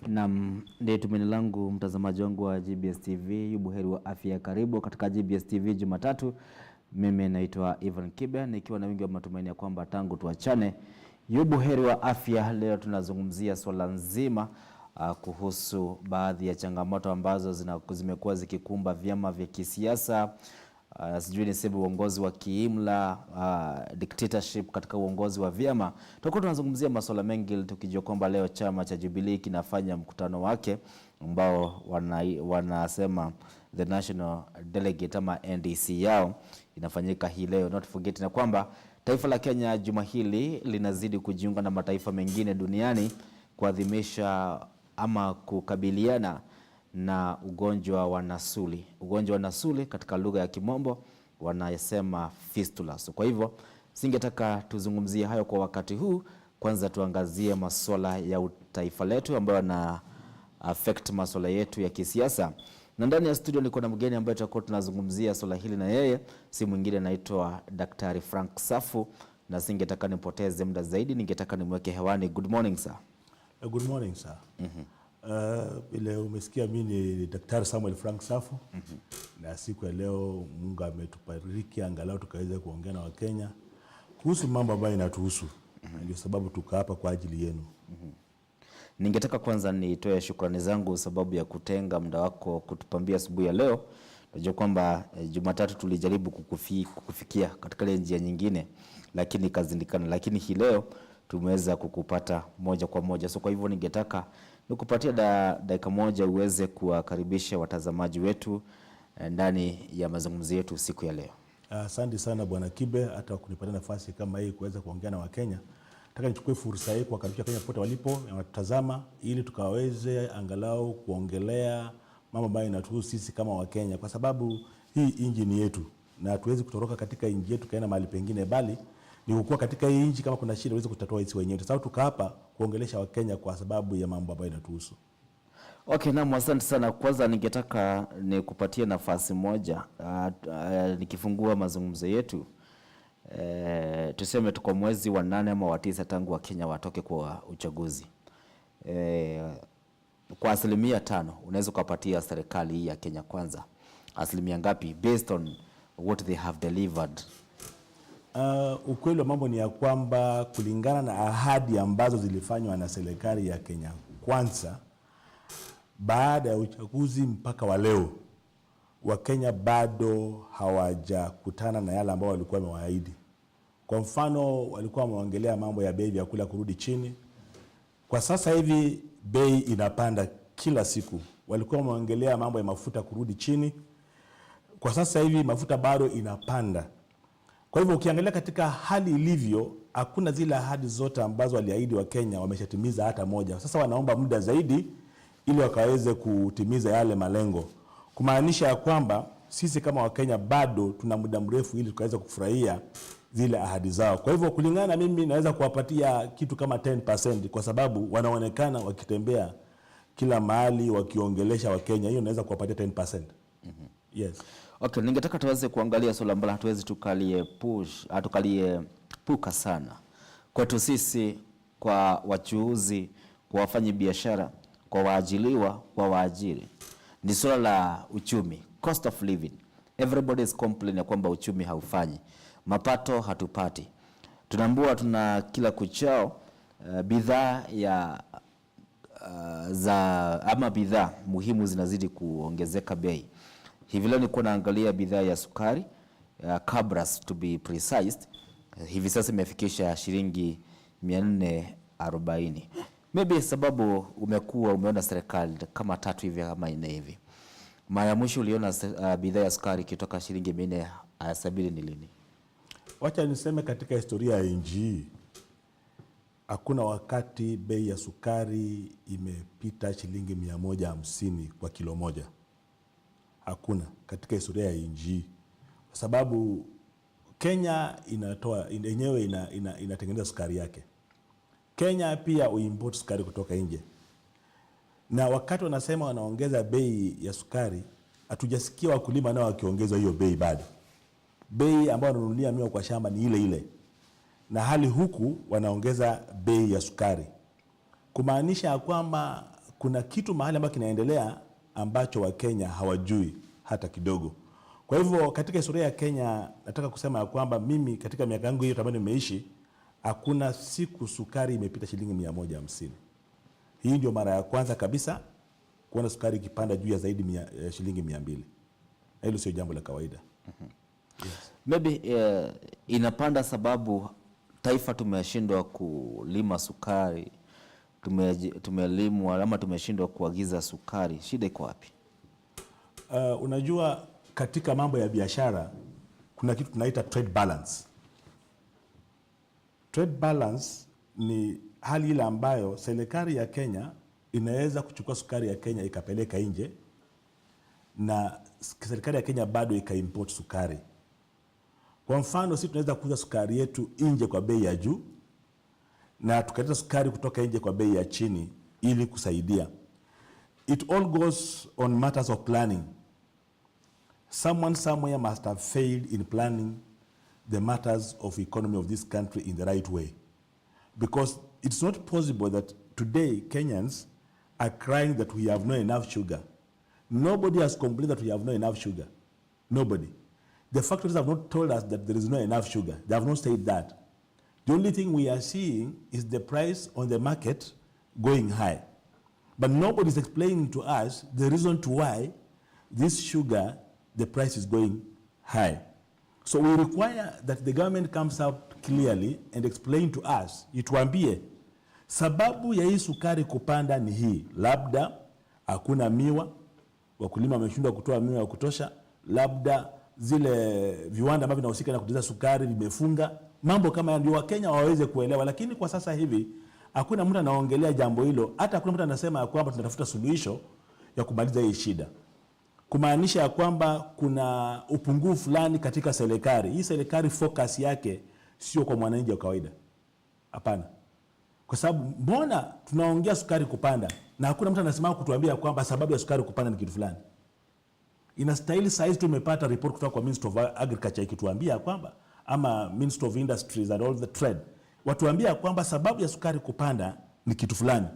Na ndiye tumaini langu mtazamaji wangu wa GBS TV, yubuheri wa afya, karibu katika GBS TV Jumatatu. Mimi naitwa Ivan Kibe, nikiwa na wingi wa matumaini ya kwamba tangu tuachane yubuheri wa afya. Leo tunazungumzia swala nzima kuhusu baadhi ya changamoto ambazo zimekuwa zikikumba vyama vya kisiasa. Sijui niseme uongozi wa kiimla, dictatorship katika uongozi wa vyama. Tutakuwa tunazungumzia masuala mengi, tukijua kwamba leo chama cha Jubilee kinafanya mkutano wake ambao wanasema the national delegate ama NDC yao inafanyika hii leo. Not forget na kwamba taifa la Kenya juma hili linazidi kujiunga na mataifa mengine duniani kuadhimisha ama kukabiliana na ugonjwa wa nasuli. Ugonjwa wa nasuli katika lugha ya Kimombo wanasema fistula. So kwa hivyo singetaka tuzungumzie hayo kwa wakati huu. Kwanza tuangazie masuala ya taifa letu ambayo na affect masuala yetu ya kisiasa. Na ndani ya studio niko na mgeni ambaye tutakuwa tunazungumzia swala hili na yeye si mwingine, anaitwa Daktari Frank Safu, na singetaka nipoteze muda zaidi, ningetaka nimweke hewani. Good morning sir. Good morning sir. Ile umesikia mimi ni Daktari Samuel Frank Safu. Na siku ya leo Mungu ametubariki angalau tukaweza kuongea na Wakenya kuhusu mambo ambayo yanatuhusu. Ndio sababu tuko hapa kwa ajili yenu. Ningetaka kwanza nitoe shukrani zangu sababu ya kutenga muda wako kutupambia asubuhi ya leo. Najua kwamba Jumatatu tulijaribu kukufikia katika ile njia nyingine lakini kazindikana, lakini hii leo tumeweza kukupata moja kwa moja. So kwa hivyo ningetaka nikupatia dakika moja uweze kuwakaribisha watazamaji wetu ndani ya mazungumzo yetu siku ya leo. Asante sana Bwana Kibe hata kunipatia nafasi kama hii kuweza kuongea na Wakenya. Nataka nichukue fursa hii kuwakaribisha Kenya pote walipo na watazama, ili tukaweze angalau kuongelea mambo ambayo yanatuhusu sisi kama Wakenya, kwa sababu hii inji ni yetu na hatuwezi kutoroka katika inji yetu kaenda mahali pengine, bali ni kukua katika hii inji. Kama kuna shida uweze kutatua hizi wenyewe. Sasa tuko hapa kuongelesha Wakenya kwa sababu ya mambo ambayo yanatuhusu. Okay, na asante sana. Kwanza ningetaka nikupatie nafasi moja nikifungua mazungumzo yetu. Tuseme tuko mwezi wa 8 ama wa 9 tangu wa Kenya watoke kwa uchaguzi. Kwa 5% unaweza kupatia serikali hii ya Kenya Kwanza asilimia ngapi based on what they have delivered? Ukweli wa mambo ni ya kwamba kulingana na ahadi ambazo zilifanywa na serikali ya Kenya Kwanza baada ya uchaguzi mpaka wa leo, Wakenya bado hawajakutana na yale ambao walikuwa wamewaahidi. Kwa mfano, walikuwa wameongelea mambo ya bei ya kula kurudi chini. Kwa sasa hivi bei inapanda kila siku. Walikuwa wameongelea mambo ya mafuta kurudi chini. Kwa sasa hivi mafuta bado inapanda. Kwa hivyo ukiangalia katika hali ilivyo, hakuna zile ahadi zote ambazo waliahidi Wakenya wameshatimiza hata moja. Sasa wanaomba muda zaidi ili wakaweze kutimiza yale malengo. Kumaanisha ya kwamba sisi kama Wakenya bado tuna muda mrefu ili tukaweza kufurahia zile ahadi zao. Kwa hivyo kulingana na mimi naweza kuwapatia kitu kama 10%, kwa sababu wanaonekana wakitembea kila mahali wakiongelesha Wakenya. Hiyo naweza kuwapatia 10%. Yes. Okay, ningetaka tuweze kuangalia swala ambalo hatuwezi puka sana. Kwetu sisi, kwa wachuuzi, kwa wafanyi biashara, kwa waajiliwa, kwa waajiri, ni swala la uchumi, cost of living. Everybody is complaining kwamba uchumi haufanyi, mapato hatupati. Tunaambiwa tuna kila kuchao bidhaa ya bidhaa muhimu zinazidi kuongezeka bei. Hivi leo nilikuwa naangalia bidhaa ya sukari, Cabras to be precise, hivi sasa imefikisha shilingi 440. Maybe sababu umeona serikali kama 3 hivi kama 4 hivi. Mara mwisho uliona bidhaa ya sukari kutoka shilingi 470 ni lini? Wacha niseme katika historia ya nchi hakuna wakati bei ya sukari imepita shilingi 150 kwa kilo moja. Hakuna katika historia ya nchi, kwa sababu Kenya inatengeneza sukari yake. Kenya pia uimport sukari kutoka nje. Na wakati wanasema wanaongeza bei ya sukari, hatujasikia wakulima nao wakiongeza hiyo bei bado. Bei ambayo wananunulia miwa kwa shamba ni ile ile. Na hali huku wanaongeza bei ya sukari. Kumaanisha kwamba kuna kitu mahali ambacho kinaendelea ambacho Wakenya hawajui hata kidogo. Kwa hivyo katika historia ya Kenya nataka kusema ya kwamba mimi katika miaka yangu hiyo ambayo nimeishi, hakuna siku sukari imepita shilingi 150. Hii ndio mara ya kwanza kabisa kuona sukari ikipanda juu ya zaidi shilingi 200. Hilo sio jambo la kawaida. Yes. Maybe inapanda sababu taifa tumeshindwa kulima sukari, tumelimwa ama tumeshindwa kuagiza sukari. Shida iko wapi? Unajua katika mambo ya biashara kuna kitu tunaita trade balance. Trade balance ni hali ile ambayo serikali ya Kenya inaweza kuchukua sukari ya Kenya ikapeleka nje na serikali ya Kenya bado ikaimport sukari. Kwa mfano sisi tunaweza kuuza sukari yetu nje kwa bei ya juu na tukaleta sukari kutoka nje kwa bei ya chini ili kusaidia. It all goes on matters of planning. Someone somewhere must have failed in planning the matters of economy of this country in the right way. Because it's not possible that today Kenyans are crying that we have not enough sugar. Nobody has complained that we have not enough sugar. Nobody. The factories have not told us that there is not enough sugar. They have not said that. The only thing we are seeing is the price on the market going high. But nobody is explaining to us the reason to why this sugar, the price is going high. So we require that the government comes out clearly and explain to us, ituambie, sababu ya hii sukari kupanda ni hii. Labda hakuna miwa, wakulima wameshindwa kutoa miwa ya kutosha, labda zile viwanda ambavyo vinahusika na kutengeneza sukari vimefunga. Mambo kama ya ndio Wakenya waweze kuelewa, lakini kwa sasa hivi hakuna mtu anaongelea jambo hilo. Hata hakuna mtu anasema kwamba tunatafuta suluhisho ya kumaliza hii shida. Kumaanisha ya kwamba kuna upungufu fulani katika serikali. Hii serikali focus yake sio kwa mwananchi wa kawaida. Hapana. Kwa sababu mbona tunaongea sukari kupanda na hakuna mtu anasema kutuambia kwamba sababu ya sukari kupanda ni kitu fulani. Inastahili saa hizi tumepata report kutoka kwa Minister of Agriculture ikituambia kwamba ama Minister of Industries and all the trade watuambia kwamba sababu ya sukari kupanda ni kitu fulani.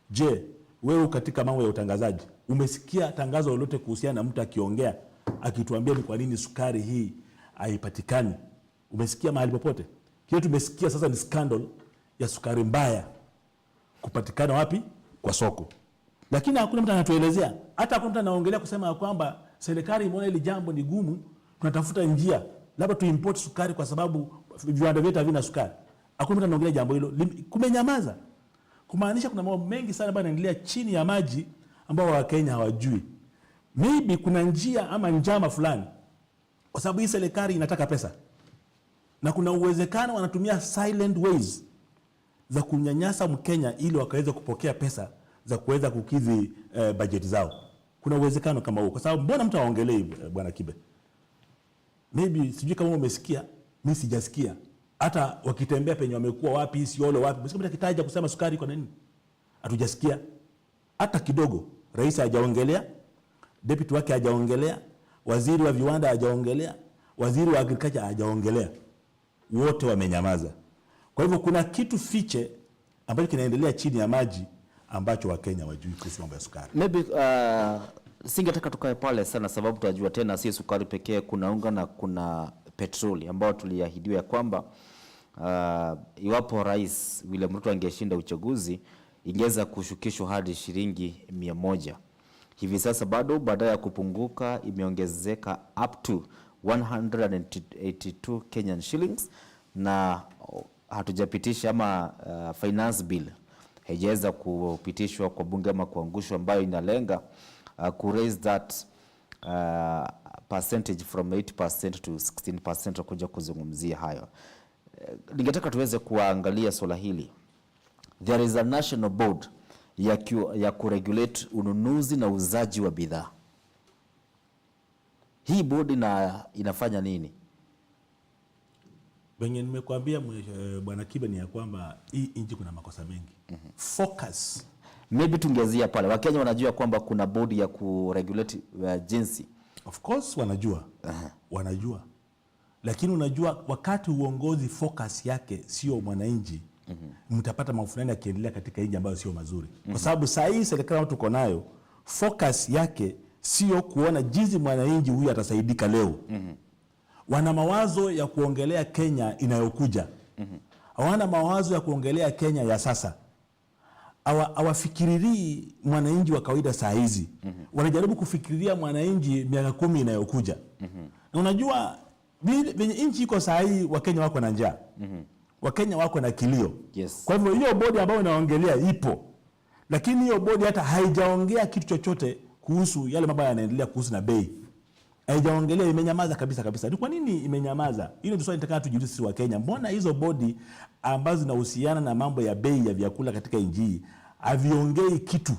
Je, wewe katika mambo ya utangazaji umesikia tangazo lolote kuhusiana na mtu akiongea akituambia ni kwa nini sukari hii haipatikani? Umesikia mahali popote? Kile tumesikia sasa ni scandal ya sukari mbaya kupatikana wapi? Kwa soko. Lakini hakuna mtu anatuelezea. Hata hakuna mtu anaongelea kusema kwamba serikali imeona ile jambo ni gumu, tunatafuta njia labda tu import sukari kwa sababu viwanda vyetu havina sukari. Hakuna mtu anaongelea jambo hilo. Kumenyamaza. Kumaanisha kuna mambo mengi sana ambayo yanaendelea chini ya maji ambao Wakenya hawajui. Maybe kuna njia ama njama fulani. Kwa sababu hii serikali inataka pesa. Na kuna uwezekano wanatumia silent ways za kunyanyasa Mkenya ili wakaweza kupokea pesa za kuweza kukidhi bajeti zao. Kuna uwezekano kama huo. Kwa sababu mbona mtu aongelee Bwana Kibe? Maybe sijui kama umesikia, mimi sijasikia. Hata wakitembea penye wamekuwa wapi, Isiolo wapi, msikia mtu akitaja kusema sukari kwa nini? Hatujasikia hata kidogo. Rais hajaongelea, deputy wake hajaongelea, waziri wa viwanda hajaongelea, waziri wa agriculture hajaongelea. Wote wamenyamaza. Kwa hivyo kuna kitu fiche ambacho kinaendelea chini ya maji ambacho Wakenya wajui kuhusu mambo ya sukari. Maybe singetaka tukae pale sana sababu tunajua tena si sukari pekee, kuna unga na kuna petroli ambao tuliahidiwa ya kwamba iwapo Rais William Ruto angeshinda uchaguzi ingeweza kushukishwa hadi shilingi 100. Hivi sasa bado baada ya kupunguka imeongezeka up to 182 Kenyan shillings na hatujapitisha ama finance bill haijaweza kupitishwa kwa bunge ama kuangushwa ambayo inalenga ku raise that percentage from 8% to 16% kuja kuzungumzia hayo. Ningetaka tuweze kuangalia swala hili. There is a national board ya kuregulate ununuzi na uzaji wa bidhaa. Hii board inafanya nini? Benye nimekuambia Bwana Kibe ni ya kwamba hii nchi kuna makosa mengi. Focus. Maybe tungezia pale. Wakenya wanajua kwamba kuna board ya kuregulate jinsi. Of course wanajua. Wanajua. Lakini unajua wakati uongozi focus yake sio mwananchi, mtapata mambo fulani yakiendelea katika nchi ambayo sio mazuri. Kwa sababu saa hii serikali tuko nayo, focus yake sio kuona jinsi mwananchi huyu atasaidika leo. Wana mawazo ya kuongelea Kenya inayokuja. Hawana mawazo ya kuongelea Kenya ya sasa. Hawafikirii mwananchi wa kawaida saa hizi. Wanajaribu kufikiria mwananchi miaka 10 inayokuja. Na unajua venye nchi iko saa hii, Wakenya wako na njaa. Wakenya wako na kilio. Yes. Kwa hivyo hiyo bodi ambayo inaongelea ipo. Lakini hiyo bodi hata haijaongea kitu chochote kuhusu yale mambo yanaendelea kuhusu na bei. Haijaongelea, imenyamaza kabisa. Ni kwa nini imenyamaza? Hilo ndio swali nitakao tujiulize sisi wa Kenya. Mbona hizo bodi ambazo zinahusiana na mambo ya bei ya vyakula katika nchi haviongei kitu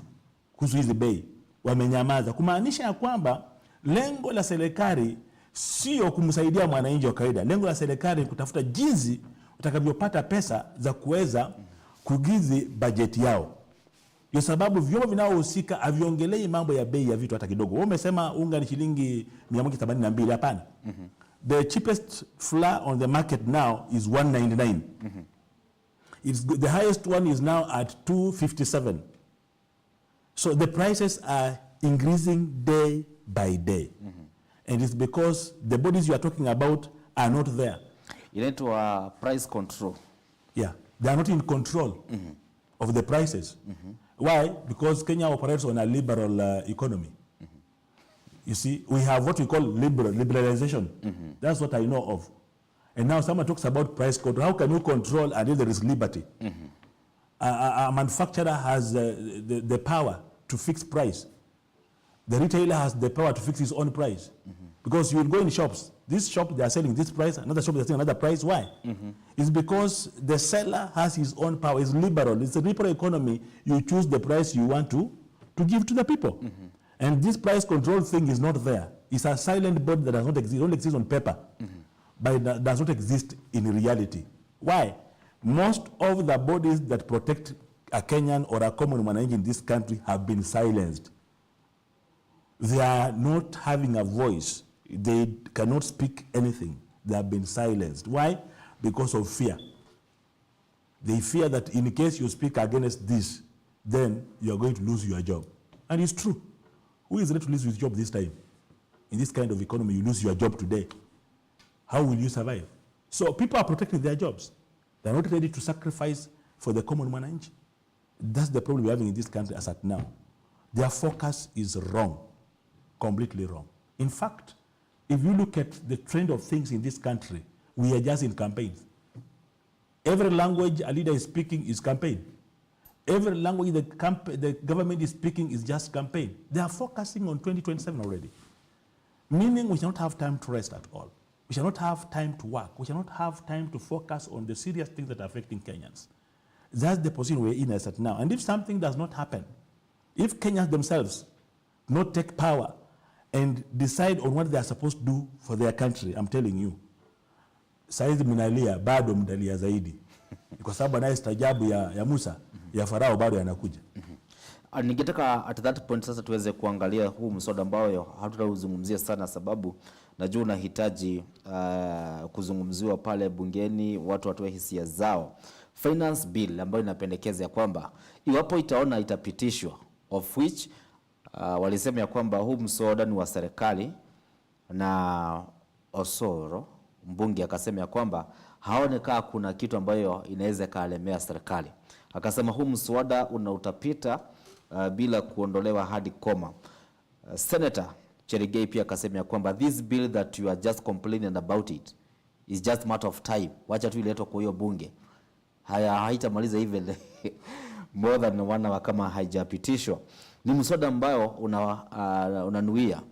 kuhusu hizi bei? Wamenyamaza. Kumaanisha ya kwamba lengo la serikali sio kumsaidia mwananchi wa kawaida. Lengo la serikali ni kutafuta jinsi utakavyopata pesa za kuweza kugizi bajeti yao. Kwa sababu vyombo vinaohusika haviongelei mambo ya bei ya vitu hata kidogo. Wao wamesema unga ni shilingi 182, hapana. The cheapest flour on the market now is 199. The highest one is now at 257. So the prices are increasing day by day. And it's because the bodies you are talking about are not there. Inaitwa price control. Yeah, they are not in control of the prices. Why? Because Kenya operates on a liberal economy. You see, we have what we call liberalization. That's what I know of. And now someone talks about price control. How can you control and if there is liberty? A manufacturer has the power to fix price. The retailer has the power to fix his own price. Because you will go in shops. This shop, they are selling this price. Another shop, they are selling another price. Why? It's because the seller has his own power. It's liberal. It's a liberal economy. You choose the price you want to give to the people. And this price control thing is not there. It's a silent body that does not exist. It only exists on paper. But it does not exist in reality. Why? Most of the bodies that protect a Kenyan or a common mwananchi in this country have been silenced. They are not having a voice. They cannot speak anything. They have been silenced. Why? Because of fear. They fear that in case you speak against this, then you are going to lose your job. And it's true. Who is ready to lose his job this time? In this kind of economy, you lose your job today. How will you survive? So people are protecting their jobs. They are not ready to sacrifice for the common mwananchi. That's the problem we're having in this country as at now. Their focus is wrong, completely wrong. In fact, if you look at the trend of things in this country, we are just in campaigns. Every language a leader is speaking is campaign. Every language the government is speaking is just campaign. They are focusing on 2027 already. Meaning we shall not have time to rest at all. We shall not have time to work. We shall not have time to focus on the serious things that are affecting Kenyans. That's the position we're in as at now. And if something does not happen, if Kenyans themselves not take power and decide on what they are supposed to do for their country, I'm telling you, saizi mnalia bado mdalia zaidi. Kwa sababu anayestajabu ya Musa, ya Farao bado yanakuja. Ningetaka at that point sasa tuweze kuangalia huu mswada ambao hatutauzungumzia sana, sababu najua unahitaji kuzungumziwa pale bungeni, watu watoe hisia zao. Finance bill ambayo inapendekeza ya kwamba iwapo itaona itapitishwa, of which walisema ya kwamba huu mswada ni wa serikali, na Osoro mbunge akasema ya kwamba haoneka kuna kitu ambayo inaweza kalemea serikali. Akasema huu mswada utapita bila kuondolewa hadi koma. Senator Cherigei pia akasema ya kwamba this bill that you are just complaining about it is just matter of time. Wacha tu iletwe kwa hiyo bunge. Haitamaliza even more than 1 hour kama haijapitishwa. Ni mswada ambao unanuia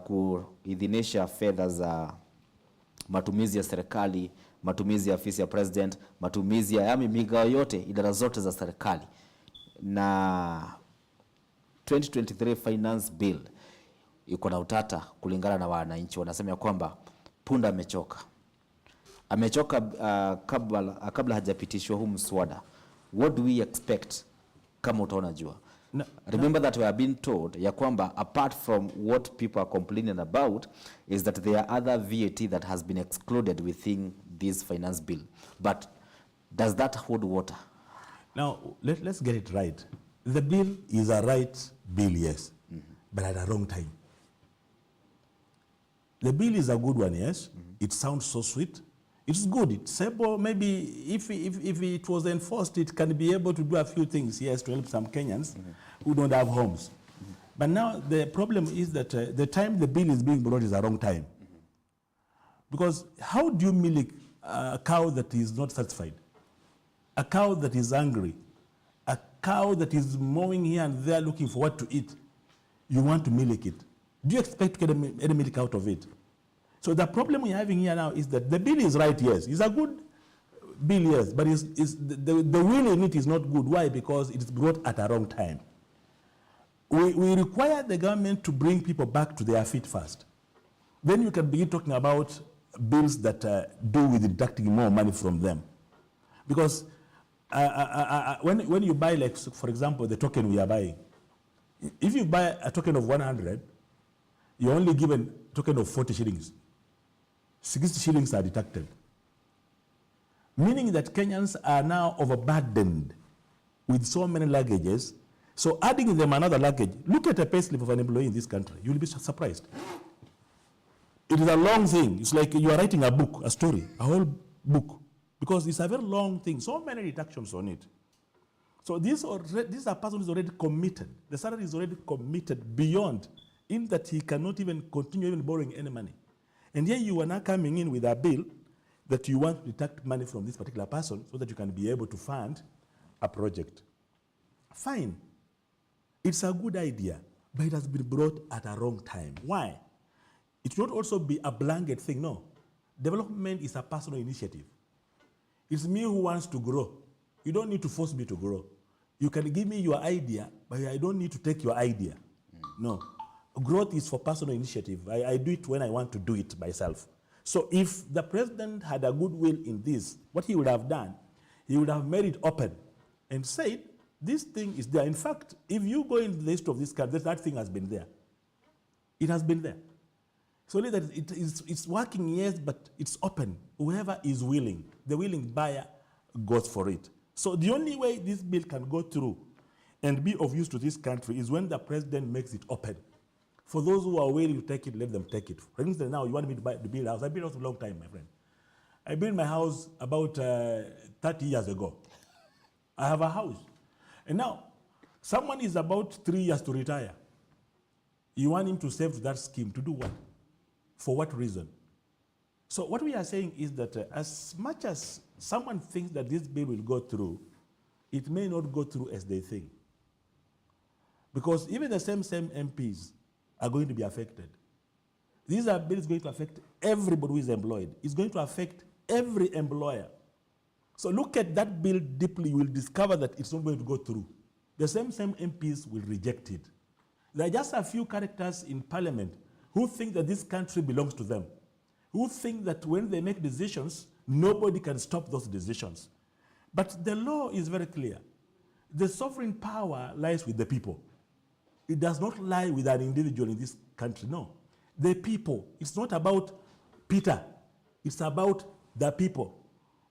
kuidhinisha fedha za matumizi ya serikali, matumizi ya ofisi ya president, matumizi ya migao yote, idara zote za serikali. Na 2023 finance bill iko na utata kulingana na wananchi. Wanasema ya kwamba punda amechoka. Amechoka kabla hajapitishwa huu mswada. What do we expect kama utaona jua? Remember that we have been told ya kwamba apart from what people are complaining about is that there are other VAT that has been excluded within this finance bill. But Does that hold water? Now, let's get it right. The bill is a right bill, yes, but at the wrong time. The bill is a good one, yes. It sounds so sweet. It's good. It's simple. Maybe if it was enforced, it can be able to do a few things, yes, to help some Kenyans who don't have homes. But now the problem is that the time the bill is being brought is the wrong time. Because how do you milk a cow that is not satisfied? A cow that is angry? A cow that is mowing here and there looking for what to eat? You want to milk it. Do you expect to get any milk out of it? So the problem we're having here now is that the bill is right, yes. It's a good bill, yes, but the will in it is not good. Why? Because it's brought at the wrong time. We require the government to bring people back to their feet first. Then you can begin talking about bills that do with deducting more money from them. Because when you buy, like, for example, the token we are buying, if you buy a token of 100, you're only given a token of 40 shillings. 60 shillings are deducted. Meaning that Kenyans are now overburdened with so many luggages. So adding them another luggage, look at a payslip of an employee in this country. You'll be surprised. It is a long thing. It's like you are writing a book, a story, a whole book. Because it's a very long thing. So many deductions on it. So this is a person who is already committed. The salary is already committed beyond, in that he cannot even continue even borrowing any money. And here you are now coming in with a bill that you want to deduct money from this particular person so that you can be able to fund a project. Fine. It's a good idea, but it has been brought at a wrong time. Why? It should not also be a blanket thing. No. Development is a personal initiative. It's me who wants to grow. You don't need to force me to grow. You can give me your idea, but I don't need to take your idea. No. Growth is for personal initiative. I do it when I want to do it myself. So if the president had a good will in this, what he would have done, he would have made it open and said, this thing is there. In fact, if you go in the history of this country, that thing has been there. It has been there. So only that it's working, yes, but it's open. Whoever is willing, the willing buyer goes for it. So the only way this bill can go through and be of use to this country is when the president makes it open. For those who are willing to take it, let them take it. For instance, now you want me to build a house. I built a house a long time, my friend. I built my house about 30 years ago. I have a house. And now, someone is about 3 years to retire. You want him to save to that scheme. To do what? For what reason? So what we are saying is that as much as someone thinks that this bill will go through, it may not go through as they think. Because even the same MPs are going to be affected. These are bills going to affect everybody who is employed. It's going to affect every employer. So look at that bill deeply, you will discover that it's not going to go through. The same MPs will reject it. There are just a few characters in parliament who think that this country belongs to them, who think that when they make decisions, nobody can stop those decisions. But the law is very clear. The sovereign power lies with the people. It does not lie with an individual in this country, no. The people. It's not about Peter. It's about the people.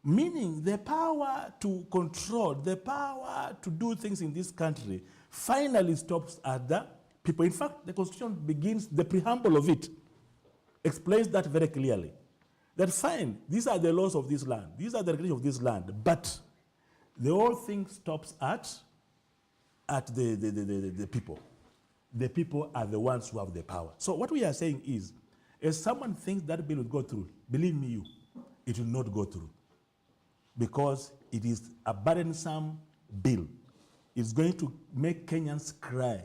Meaning the power to control, the power to do things in this country finally stops at the people. In fact, the Constitution begins, the preamble of it explains that very clearly. That fine, these are the laws of this land, these are the regulations of this land, but the whole thing stops at the people. The people are the ones who have the power. So what we are saying is, if someone thinks that bill will go through, believe me, it will not go through. Because it is a burdensome bill. It's going to make Kenyans cry.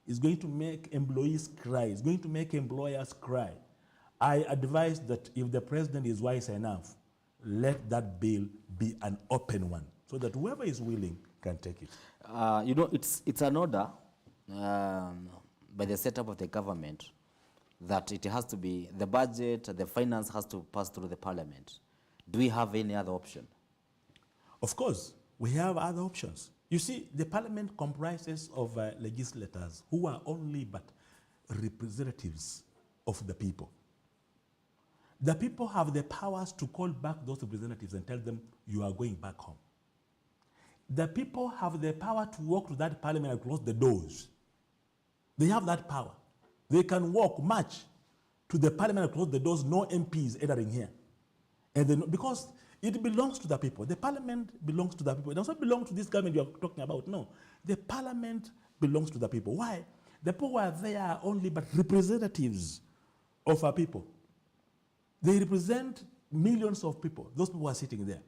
It's going to make employees cry. It's going to make employers cry. I advise that if the president is wise enough, let that bill be an open one, so that whoever is willing can take it. You know, it's an order by the setup of the government that it has to be, the budget, the finance has to pass through the parliament. Do we have any other option? Of course, we have other options. You see, the parliament comprises of legislators who are only but representatives of the people. The people have the powers to call back those representatives and tell them, you are going back home. The people have the power to walk to that parliament and close the doors. They have that power. They can walk, march to the parliament and close the doors, no MPs entering here. And then, because it belongs to the people. The parliament belongs to the people. It does not belong to this government you are talking about. No. The parliament belongs to the people. Why? The people who are there are only but representatives of our people. They represent millions of people. Those people are sitting there.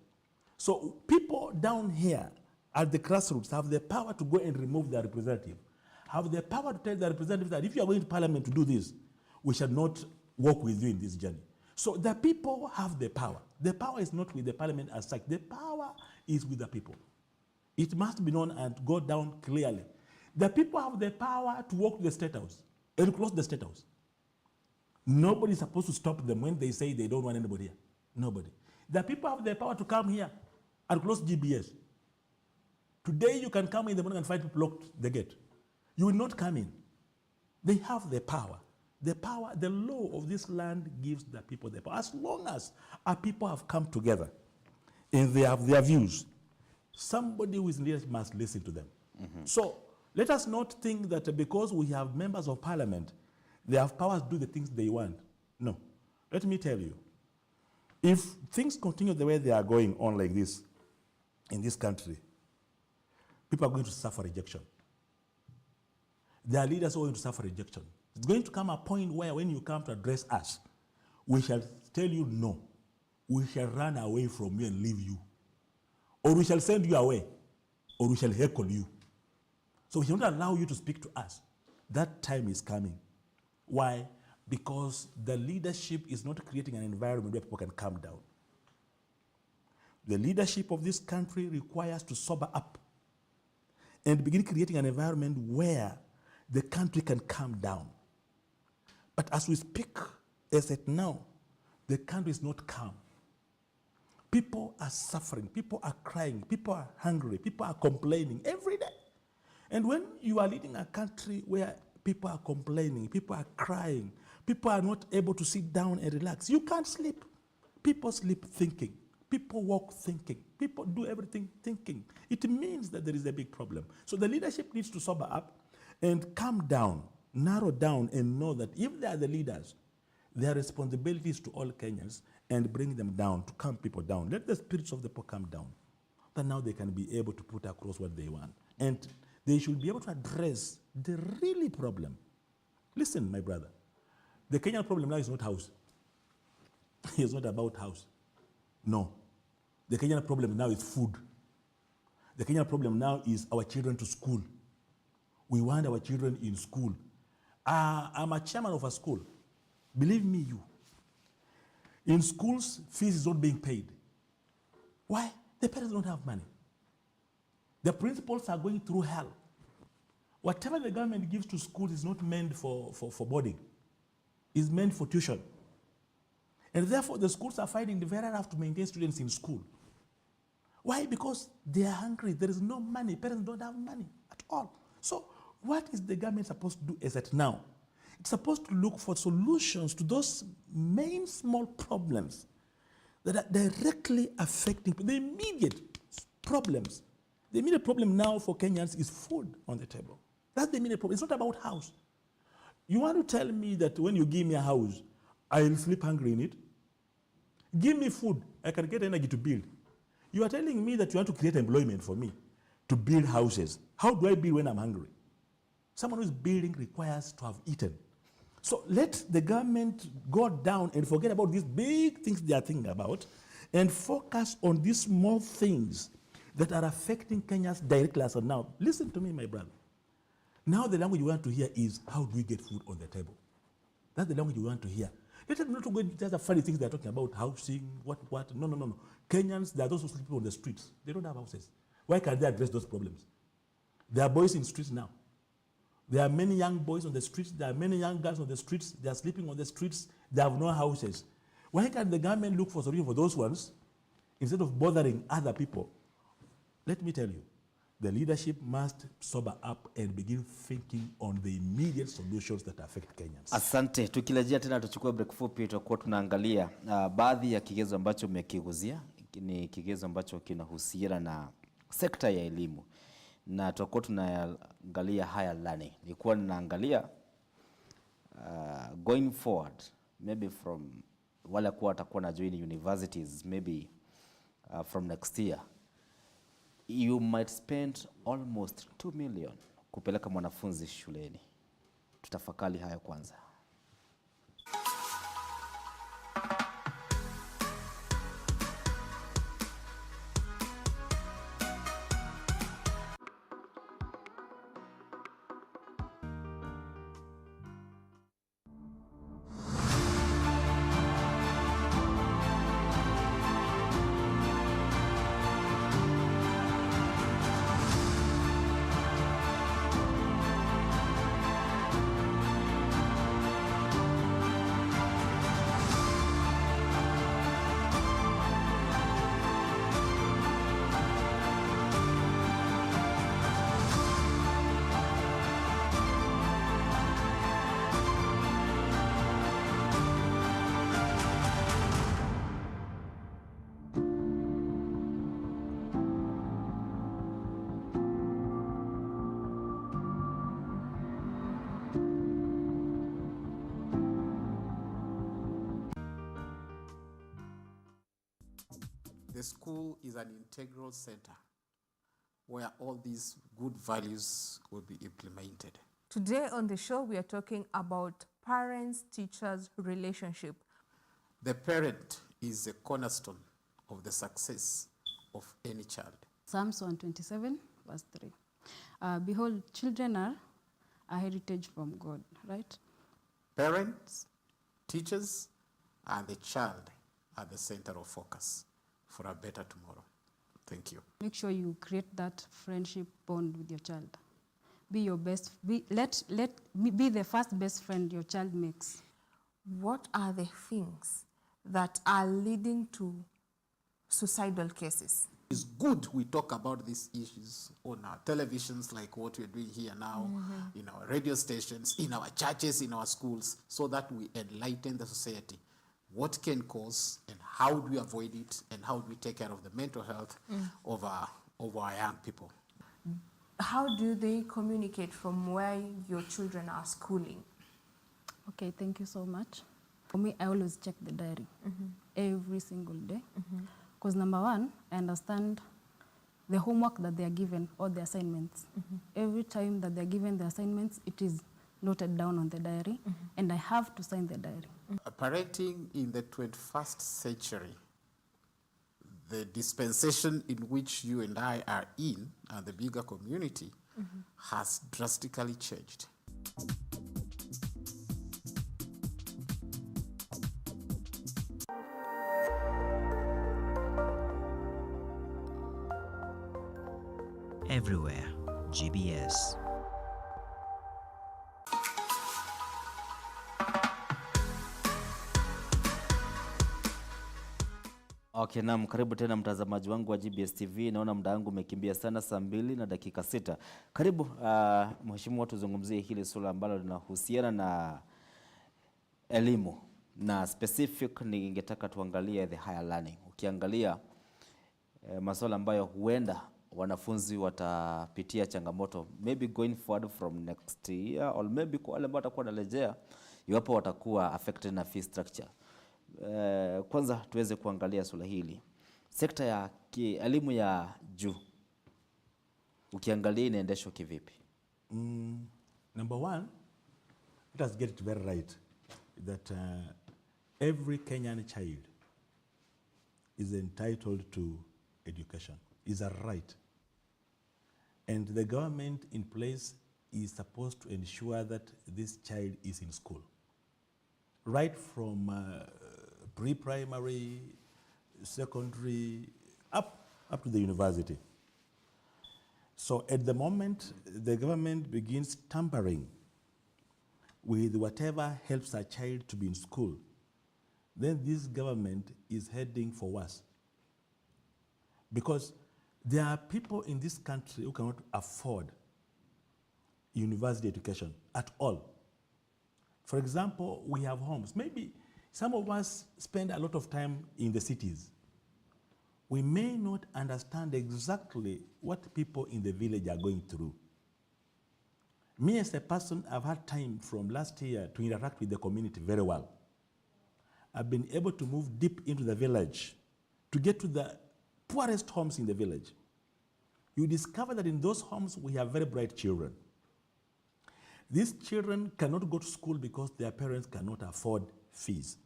So people down here at the grassroots have the power to go and remove their representative, have the power to tell their representative that if you are going to parliament to do this, we shall not work with you in this journey. So the people have the power. The power is not with the parliament as such. The power is with the people. It must be known and go down clearly. The people have the power to walk to the State House and close the State House. Nobody is supposed to stop them when they say they don't want anybody here. Nobody. The people have the power to come here and close GBS. Today you can come in the morning and find people locked the gate. You will not come in. They have the power. The power, the law of this land gives the people the power. As long as our people have come together and they have their views, somebody who is in leadership must listen to them. So let us not think that because we have members of parliament, they have power to do the things they want. No. Let me tell you, if things continue the way they are going on like this in this country, people are going to suffer rejection. Their leaders are going to suffer rejection. It's going to come a point where when you come to address us, we shall tell you no. We shall run away from you and leave you. Or we shall send you away. Or we shall heckle you. So we shall not allow you to speak to us. That time is coming. Why? Because the leadership is not creating an environment where people can calm down. The leadership of this country requires to sober up and begin creating an environment where the country can calm down. But as we speak, as at now, the country is not calm. People are suffering, people are crying, people are hungry, people are complaining every day. And when you are leading a country where people are complaining, people are crying, people are not able to sit down and relax, you can't sleep. People sleep thinking. People walk thinking. People do everything thinking. It means that there is a big problem. So the leadership needs to sober up and calm down, narrow down, and know that if they are the leaders, their responsibility is to all Kenyans and bring them down, to calm people down. Let the spirits of the poor calm down. Then now they can be able to put across what they want. And they should be able to address the really problem. Listen, my brother, the Kenyan problem now is not house. It's not about house. No. The Kenyan problem now is food. The Kenyan problem now is our children to school. We want our children in school. I'm a chairman of a school. Believe me, you. In schools, fees is not being paid. Why? The parents don't have money. The principals are going through hell. Whatever the government gives to schools is not meant for boarding. It's meant for tuition. And therefore, the schools are finding it very rough to maintain students in school. Why? Because they are hungry. There is no money. Parents don't have money at all. So what is the government supposed to do as at now? It's supposed to look for solutions to those main small problems that are directly affecting the immediate problems. The immediate problem now for Kenyans is food on the table. That's the immediate problem. It's not about house. You want to tell me that when you give me a house, I'll sleep hungry in it? Give me food, I can get energy to build. You are telling me that you want to create employment for me to build houses. How do I build when I'm hungry? Someone who is building requires to have eaten. So let the government go down and forget about these big things they are thinking about and focus on these small things that are affecting Kenyans directly as of now. Listen to me, my brother. Now the language you want to hear is, how do we get food on the table? That's the language you want to hear. Let us not go into just the funny things they're talking about, housing, what. No. Kenyans, there are those who sleep on the streets. They don't have houses. Why can't they address those problems? There are boys in streets now. There are many young boys on the streets. There are many young girls on the streets. They are sleeping on the streets. They have no houses. Why can't the government look for solution for those ones instead of bothering other people? Let me tell you, the leadership must sober up and begin thinking on the immediate solutions that affect Kenyans. Asante. Tukirejea tena tuchukue break fupi, tutakuwa tunaangalia baadhi ya kigezo ambacho mmekiguzia. Ni kigezo ambacho kinahusiana na sekta ya elimu, na tutakuwa tunaangalia higher learning. Nilikuwa ninaangalia going forward, maybe from wale kuwa watakuwa na join universities, maybe from next year you might spend almost 2 million kupeleka mwanafunzi shuleni. Tutafakari haya kwanza. The school is an integral center where all these good values will be implemented. Today on the show, we are talking about parents-teachers relationship. The parent is the cornerstone of the success of any child. Psalms 127, verse 3. Behold, children are a heritage from God, right? Parents, teachers, and the child are the center of focus for a better tomorrow. Thank you. Make sure you create that friendship bond with your child. Be your best, be the first best friend your child makes. What are the things that are leading to suicidal cases? It's good we talk about these issues on our televisions like what we're doing here now, in our radio stations, in our churches, in our schools, so that we enlighten the society. What can cause and how do we avoid it and how do we take care of the mental health of our young people? How do they communicate from where your children are schooling? Okay, thank you so much. For me, I always check the diary every single day. Because number one, I understand the homework that they are given or the assignments. Every time that they're given the assignments, it is noted down on the diary, and I have to sign the diary. Parenting in the 21st century, the dispensation in which you and I are in, and the bigger community, has drastically changed. Everywhere, GBS. Okay, naam, karibu tena mtazamaji wangu wa GBS TV. Naona muda wangu umekimbia sana, saa 2 na dakika 6. Karibu mheshimiwa, tuzungumzie hili swala ambalo linahusiana na elimu na specific, ningetaka tuangalie the higher learning. Ukiangalia masuala ambayo huenda wanafunzi watapitia changamoto maybe going forward from next year, or maybe kwa wale ambao watakuwa wanarejea iwapo watakuwa affected na fee structure. Kwanza tuweze kuangalia swala hili. Sekta ya elimu ya juu ukiangalia inaendeshwa kivipi? Number one, let us get it very right that every Kenyan child is entitled to education. Is a right. And the government in place is supposed to ensure that this child is in school. Right from pre-primary, secondary, up to the university. So at the moment, the government begins tampering with whatever helps a child to be in school, then this government is heading for worse. Because there are people in this country who cannot afford university education at all. For example, we have homes. Maybe some of us spend a lot of time in the cities we may not understand exactly what people in the village are going through. Me as a person, I've had time from last year to interact with the community very well. I've been able to move deep into the village to get to the poorest homes in the village. You discover that in those homes, we have very bright children. These children cannot go to school because their parents cannot afford fees.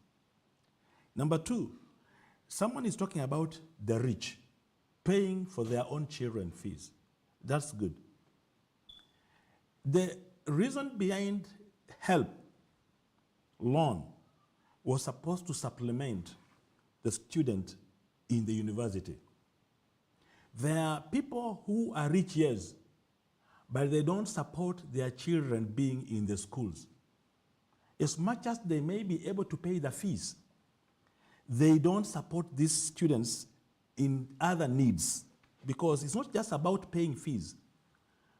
Number two, someone is talking about the rich paying for their own children fees. That's good. The reason behind help loan was supposed to supplement the student in the university. There are people who are rich, yes, but they don't support their children being in the schools. As much as they may be able to pay the fees, they don't support these students in other needs, because it's not just about paying fees.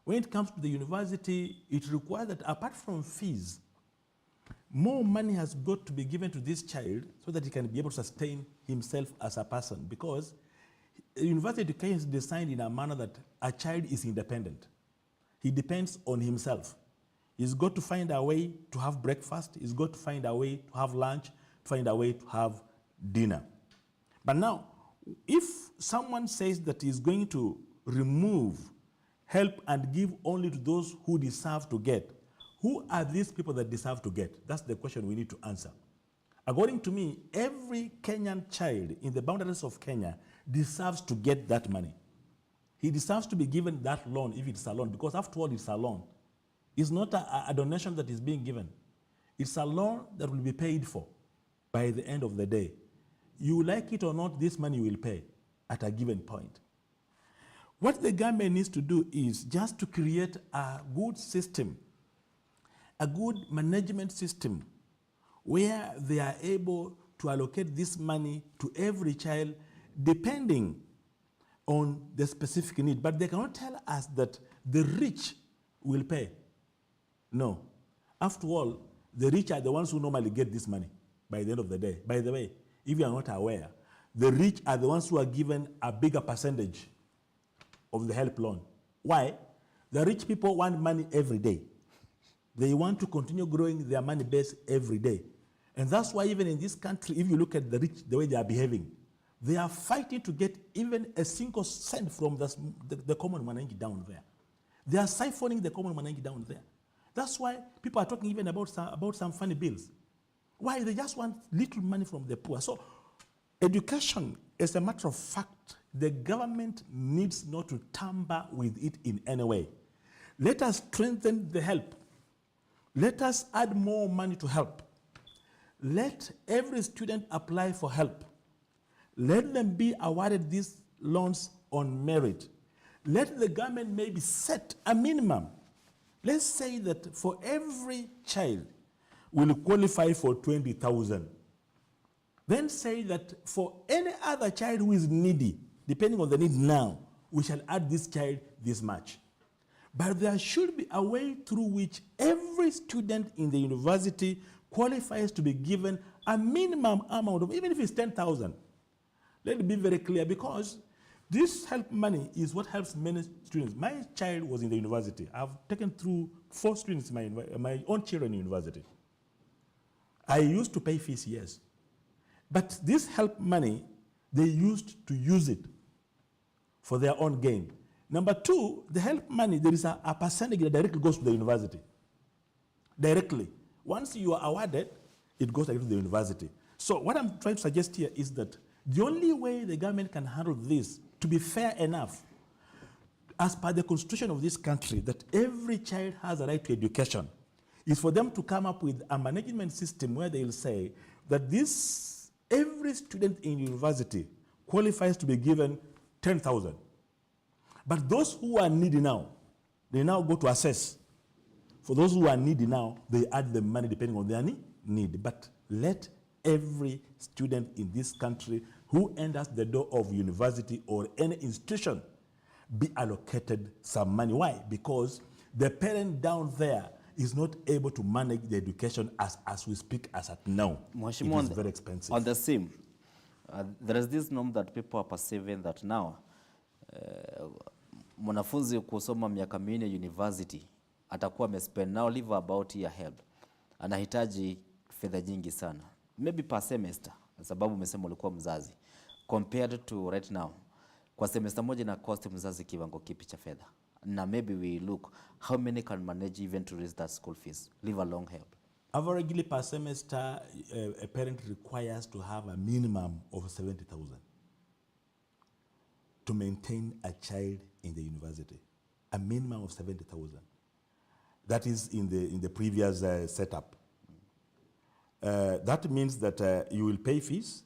When it comes to the university, it requires that apart from fees, more money has got to be given to this child so that he can be able to sustain himself as a person, because university education is designed in a manner that a child is independent. He depends on himself. He's got to find a way to have breakfast. He's got to find a way to have lunch, find a way to have dinner. But now, if someone says that he's going to remove help and give only to those who deserve to get, who are these people that deserve to get? That's the question we need to answer. According to me, every Kenyan child in the boundaries of Kenya deserves to get that money. He deserves to be given that loan if it's a loan, because after all, it's a loan. It's not a donation that is being given. It's a loan that will be paid for by the end of the day. You like it or not, this money will pay at a given point. What the government needs to do is just to create a good system, a good management system, where they are able to allocate this money to every child depending on the specific need. But they cannot tell us that the rich will pay. No. After all, the rich are the ones who normally get this money by the end of the day. By the way, if you are not aware, the rich are the ones who are given a bigger percentage of the help loan. Why? The rich people want money every day. They want to continue growing their money base every day. And that's why even in this country, if you look at the rich, the way they are behaving, they are fighting to get even a single cent from the common manangi down there. They are siphoning the common manangi down there. That's why people are talking even about some funny bills. Why? They just want little money from the poor. So education, as a matter of fact, the government needs not to tamper with it in any way. Let us strengthen the help. Let us add more money to help. Let every student apply for help. Let them be awarded these loans on merit. Let the government maybe set a minimum. Let's say that for every child will qualify for 20,000. Then say that for any other child who is needy, depending on the need now, we shall add this child this much. But there should be a way through which every student in the university qualifies to be given a minimum amount of, even if it's 10,000. Let it be very clear, because this help money is what helps many students. My child was in the university. I've taken through 4 students in my own children in university. I used to pay fees, yes. But this help money, they used to use it for their own gain. Number 2, the help money, there is a percentage that directly goes to the university. Directly. Once you are awarded, it goes directly to the university. So what I'm trying to suggest here is that the only way the government can handle this, to be fair enough, as per the constitution of this country, that every child has a right to education, is for them to come up with a management system where they will say that every student in university qualifies to be given 10,000. But those who are needy now, they now go to assess. For those who are needy now, they add the money depending on their need. But let every student in this country who enters the door of university or any institution be allocated some money. Why? Because the parent down there is not able to manage the education as we speak as at now. It is very expensive. On the same, There is this norm that people are perceiving that now mwanafunzi kusoma miaka minne university atakuwa amespend now live about year ahead, anahitaji fedha nyingi sana maybe per semester, sababu umesema ulikuwa mzazi, compared to right now kwa semester moja na cost mzazi kiwango kipi cha fedha, na maybe we look how many can manage even to raise that school fees, leave alone help. Averagely per semester, a parent requires to have a minimum of 70,000 to maintain a child in the university. A minimum of 70,000. That is in the previous setup. That means that you will pay fees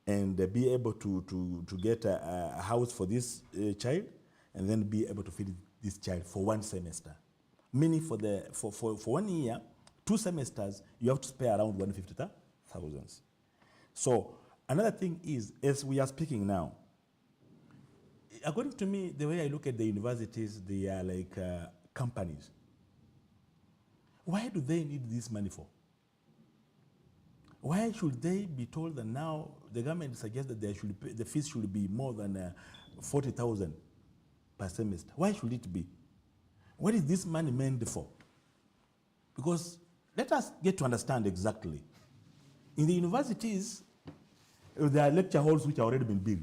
and be able to get a house for this child, and then be able to feed this child for one semester. Meaning for 1 year, 2 semesters, you have to spare around 150,000. So another thing is, as we are speaking now, according to me, the way I look at the universities, they are like companies. Why do they need this money for? Why should they be told that now the government suggests that the fees should be more than 40,000 per semester? Why should it be? What is this money meant for? Because let us get to understand exactly. In the universities, there are lecture halls which have already been built.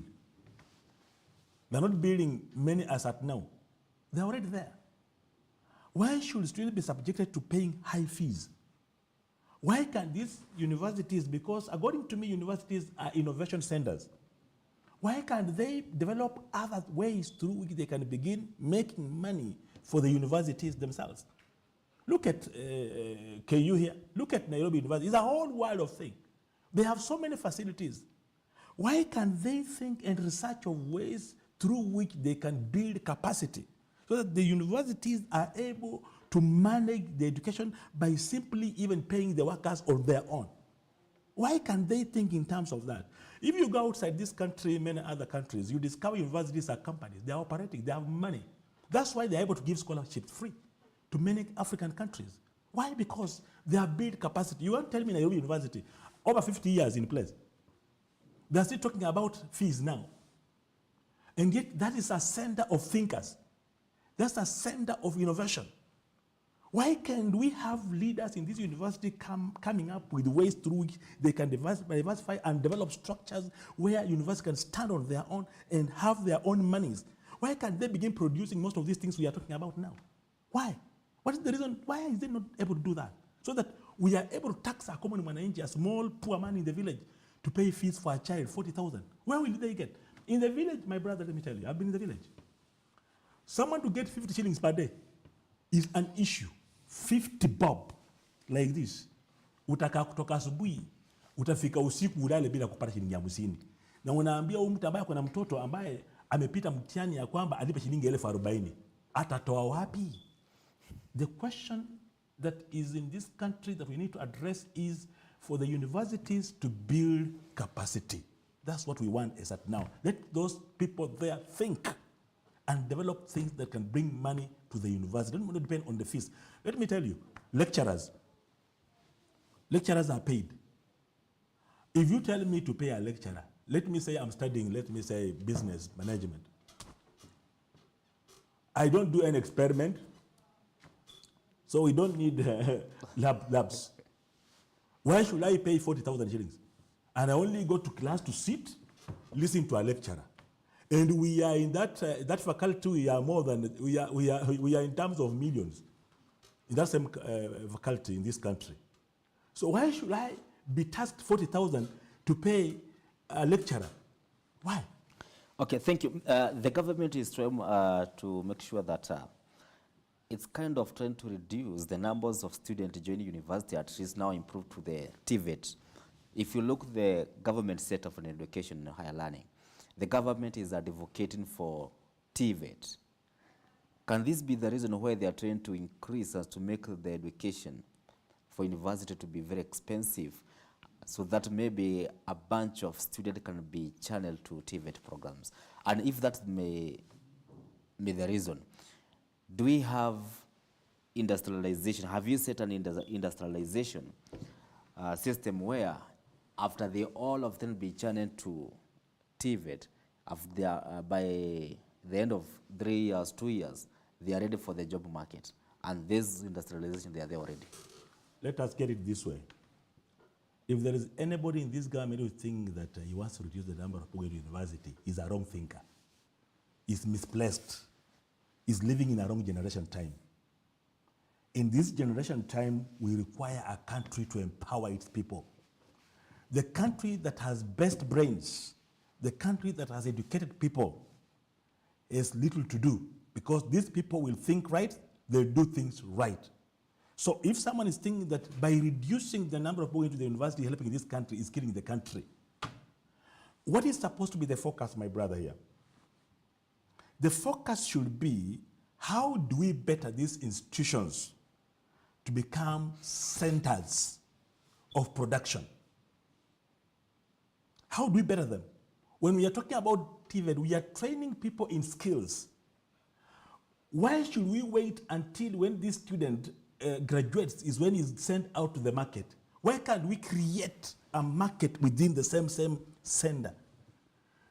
They're not building many as at now. They're already there. Why should students be subjected to paying high fees? Why can these universities, because according to me, universities are innovation centers. Why can't they develop other ways through which they can begin making money for the universities themselves? Look at KU here. Look at Nairobi University. It's a whole world of things. They have so many facilities. Why can't they think and research of ways through which they can build capacity so that the universities are able to manage the education by simply even paying the workers on their own? Why can't they think in terms of that? If you go outside this country, many other countries, you discover universities are companies. They are operating. They have money. That's why they're able to give scholarships free to many African countries. Why? Because they have built capacity. You won't tell me Nairobi University, over 50 years in place. They're still talking about fees now. And yet that is a center of thinkers. That's a center of innovation. Why can't we have leaders in this university coming up with ways through which they can diversify and develop structures where universities can stand on their own and have their own monies? Why can't they begin producing most of these things we are talking about now? Why? What is the reason? Why is they not able to do that? So that we are able to tax our common mwananchi, a small poor man in the village, to pay fees for a child, 40,000. Where will they get? In the village, my brother, let me tell you, I've been in the village. Someone to get 50 shillings per day is an issue. 50 bob, like this. Utaka kutoka asubuhi, utafika usiku ulale bila kupata shilingi 50. Na unaambia huyu mtu ambaye kuna mtoto ambaye amepita mtihani ya kwamba alipe shilingi 40,000. Atatoa wapi? The question that is in this country that we need to address is for the universities to build capacity. That's what we want as at now. Let those people there think and develop things that can bring money to the university. Don't depend on the fees. Let me tell you, lecturers are paid. If you tell me to pay a lecturer, let me say I'm studying, let me say business management. I don't do an experiment, so we don't need labs. Why should I pay 40,000 shillings? And I only go to class to sit, listen to a lecturer. And we are in that faculty, we are more than, we are in terms of millions in that same faculty in this country. So why should I be tasked 40,000 to pay a lecturer? Why? Okay, thank you. The government is trying to make sure that it's kind of trying to reduce the numbers of students joining university, at least now improved to the TVET. If you look at the government setup on education and higher learning, the government is advocating for TVET. Can this be the reason why they are trying to increase as to make the education for university to be very expensive, so that maybe a bunch of students can be channeled to TVET programs? And if that may be the reason, do we have industrialization? Have you set an industrialization system where after they all of them be channeled to TVET, by the end of 3 years, 2 years, they are ready for the job market. And this industrialization, they are there already. Let us get it this way. If there is anybody in this government who thinks that he wants to reduce the number of people going to university, he's a wrong thinker. He's misplaced. He's living in a wrong generation time. In this generation time, we require a country to empower its people. The country that has best brains, the country that has educated people, has little to do, because these people will think right, they'll do things right. So if someone is thinking that by reducing the number of people going to the university helping this country is killing the country, what is supposed to be the focus, my brother here? The focus should be, how do we better these institutions to become centers of production? How do we better them? When we are talking about TVET, we are training people in skills. Why should we wait until when this student graduates is when he's sent out to the market? Why can't we create a market within the same sender?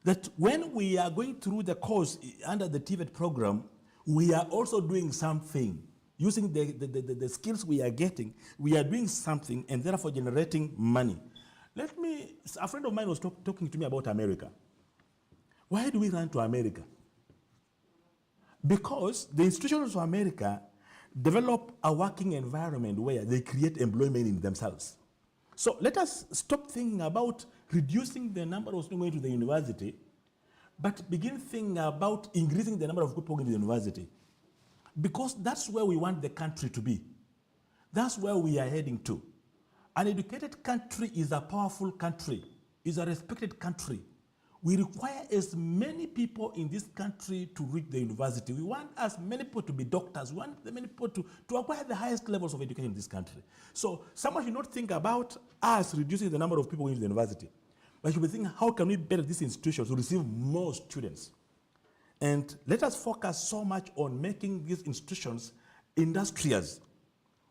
That when we are going through the course under the TVET program, we are also doing something. Using the skills we are getting, we are doing something and therefore generating money. A friend of mine was talking to me about America. Why do we run to America? Because the institutions of America develop a working environment where they create employment in themselves. So let us stop thinking about reducing the number of students going to the university, but begin thinking about increasing the number of people going to the university. Because that's where we want the country to be. That's where we are heading to. An educated country is a powerful country, is a respected country. We require as many people in this country to reach the university. We want as many people to be doctors. We want as many people to acquire the highest levels of education in this country. So someone should not think about us reducing the number of people going to the university, but should be thinking, how can we better these institutions to receive more students? And let us focus so much on making these institutions industrious,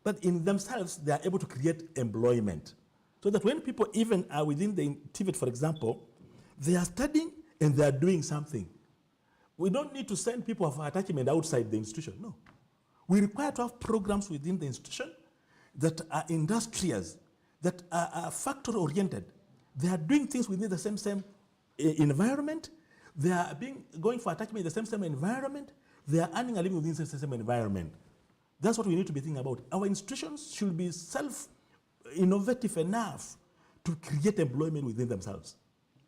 but in themselves, they are able to create employment. So that when people even are within the TVET, for example, they are studying and they are doing something. We don't need to send people for attachment outside the institution, no. We require to have programs within the institution that are industrious, that are factory-oriented. They are doing things within the same environment. They are going for attachment in the same environment. They are earning a living within the same environment. That's what we need to be thinking about. Our institutions should be self-innovative enough to create employment within themselves.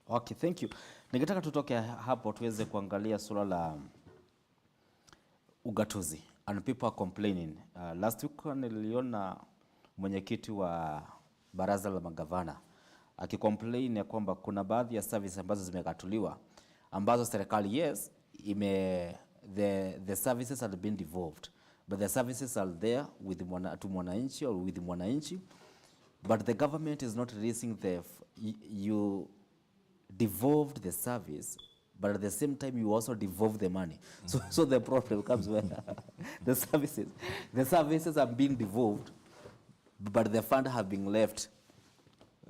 Okay, thank you. Ningetaka tutoke hapo tuweze kuangalia suala la ugatuzi. And people are complaining. Last week niliona mwenyekiti wa baraza la magavana akicomplain ya kwamba kuna baadhi ya services ambazo zimekatuliwa ambazo serikali the services have been devolved, but the services are there with to mwananchi or with mwananchi, but the government is not releasing you devolved the service, but at the same time you also devolve the money. So the problem comes where the services are being devolved, but the fund have been left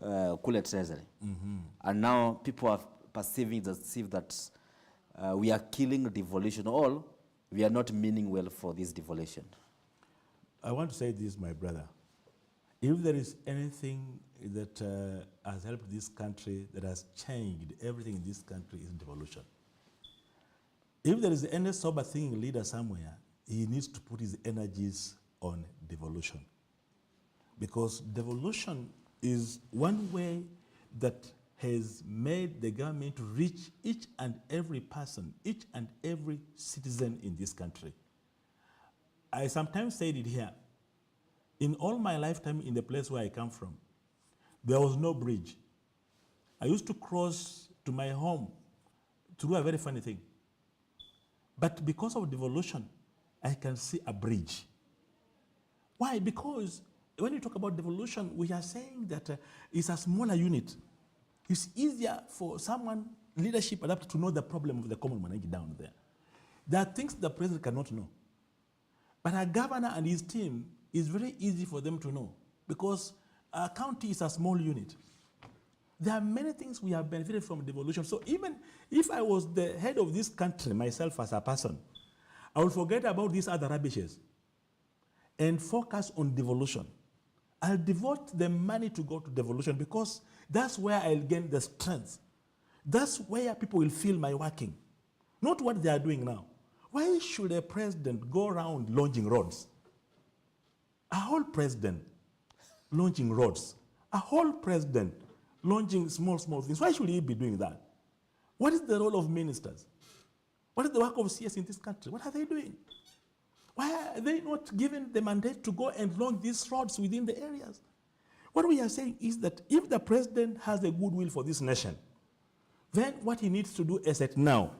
cool at treasury. And now people are perceiving that we are killing devolution, or we are not meaning well for this devolution. I want to say this, my brother. If there is anything that has helped this country, that has changed everything in this country, is devolution. If there is any sober-thinking leader somewhere, he needs to put his energies on devolution. Because devolution is one way that has made the government to reach each and every person, each and every citizen in this country. I sometimes said it here. In all my lifetime in the place where I come from, there was no bridge. I used to cross to my home to do a very funny thing. But because of devolution, I can see a bridge. Why? Because when you talk about devolution, we are saying that it's a smaller unit. It's easier for someone, leadership adapted, to know the problem of the common man down there. There are things the president cannot know. But a governor and his team, is very easy for them to know, because a county is a small unit. There are many things we have benefited from devolution. So even if I was the head of this country, myself as a person, I would forget about these other rubbishes and focus on devolution. I'll devote the money to go to devolution because that's where I'll gain the strength. That's where people will feel my working, not what they are doing now. Why should a president go around launching roads? A whole president launching roads. A whole president launching small things. Why should he be doing that? What is the role of ministers? What is the work of CS in this country? What are they doing? Why are they not given the mandate to go and launch these roads within the areas? What we are saying is that if the president has a goodwill for this nation, then what he needs to do as at now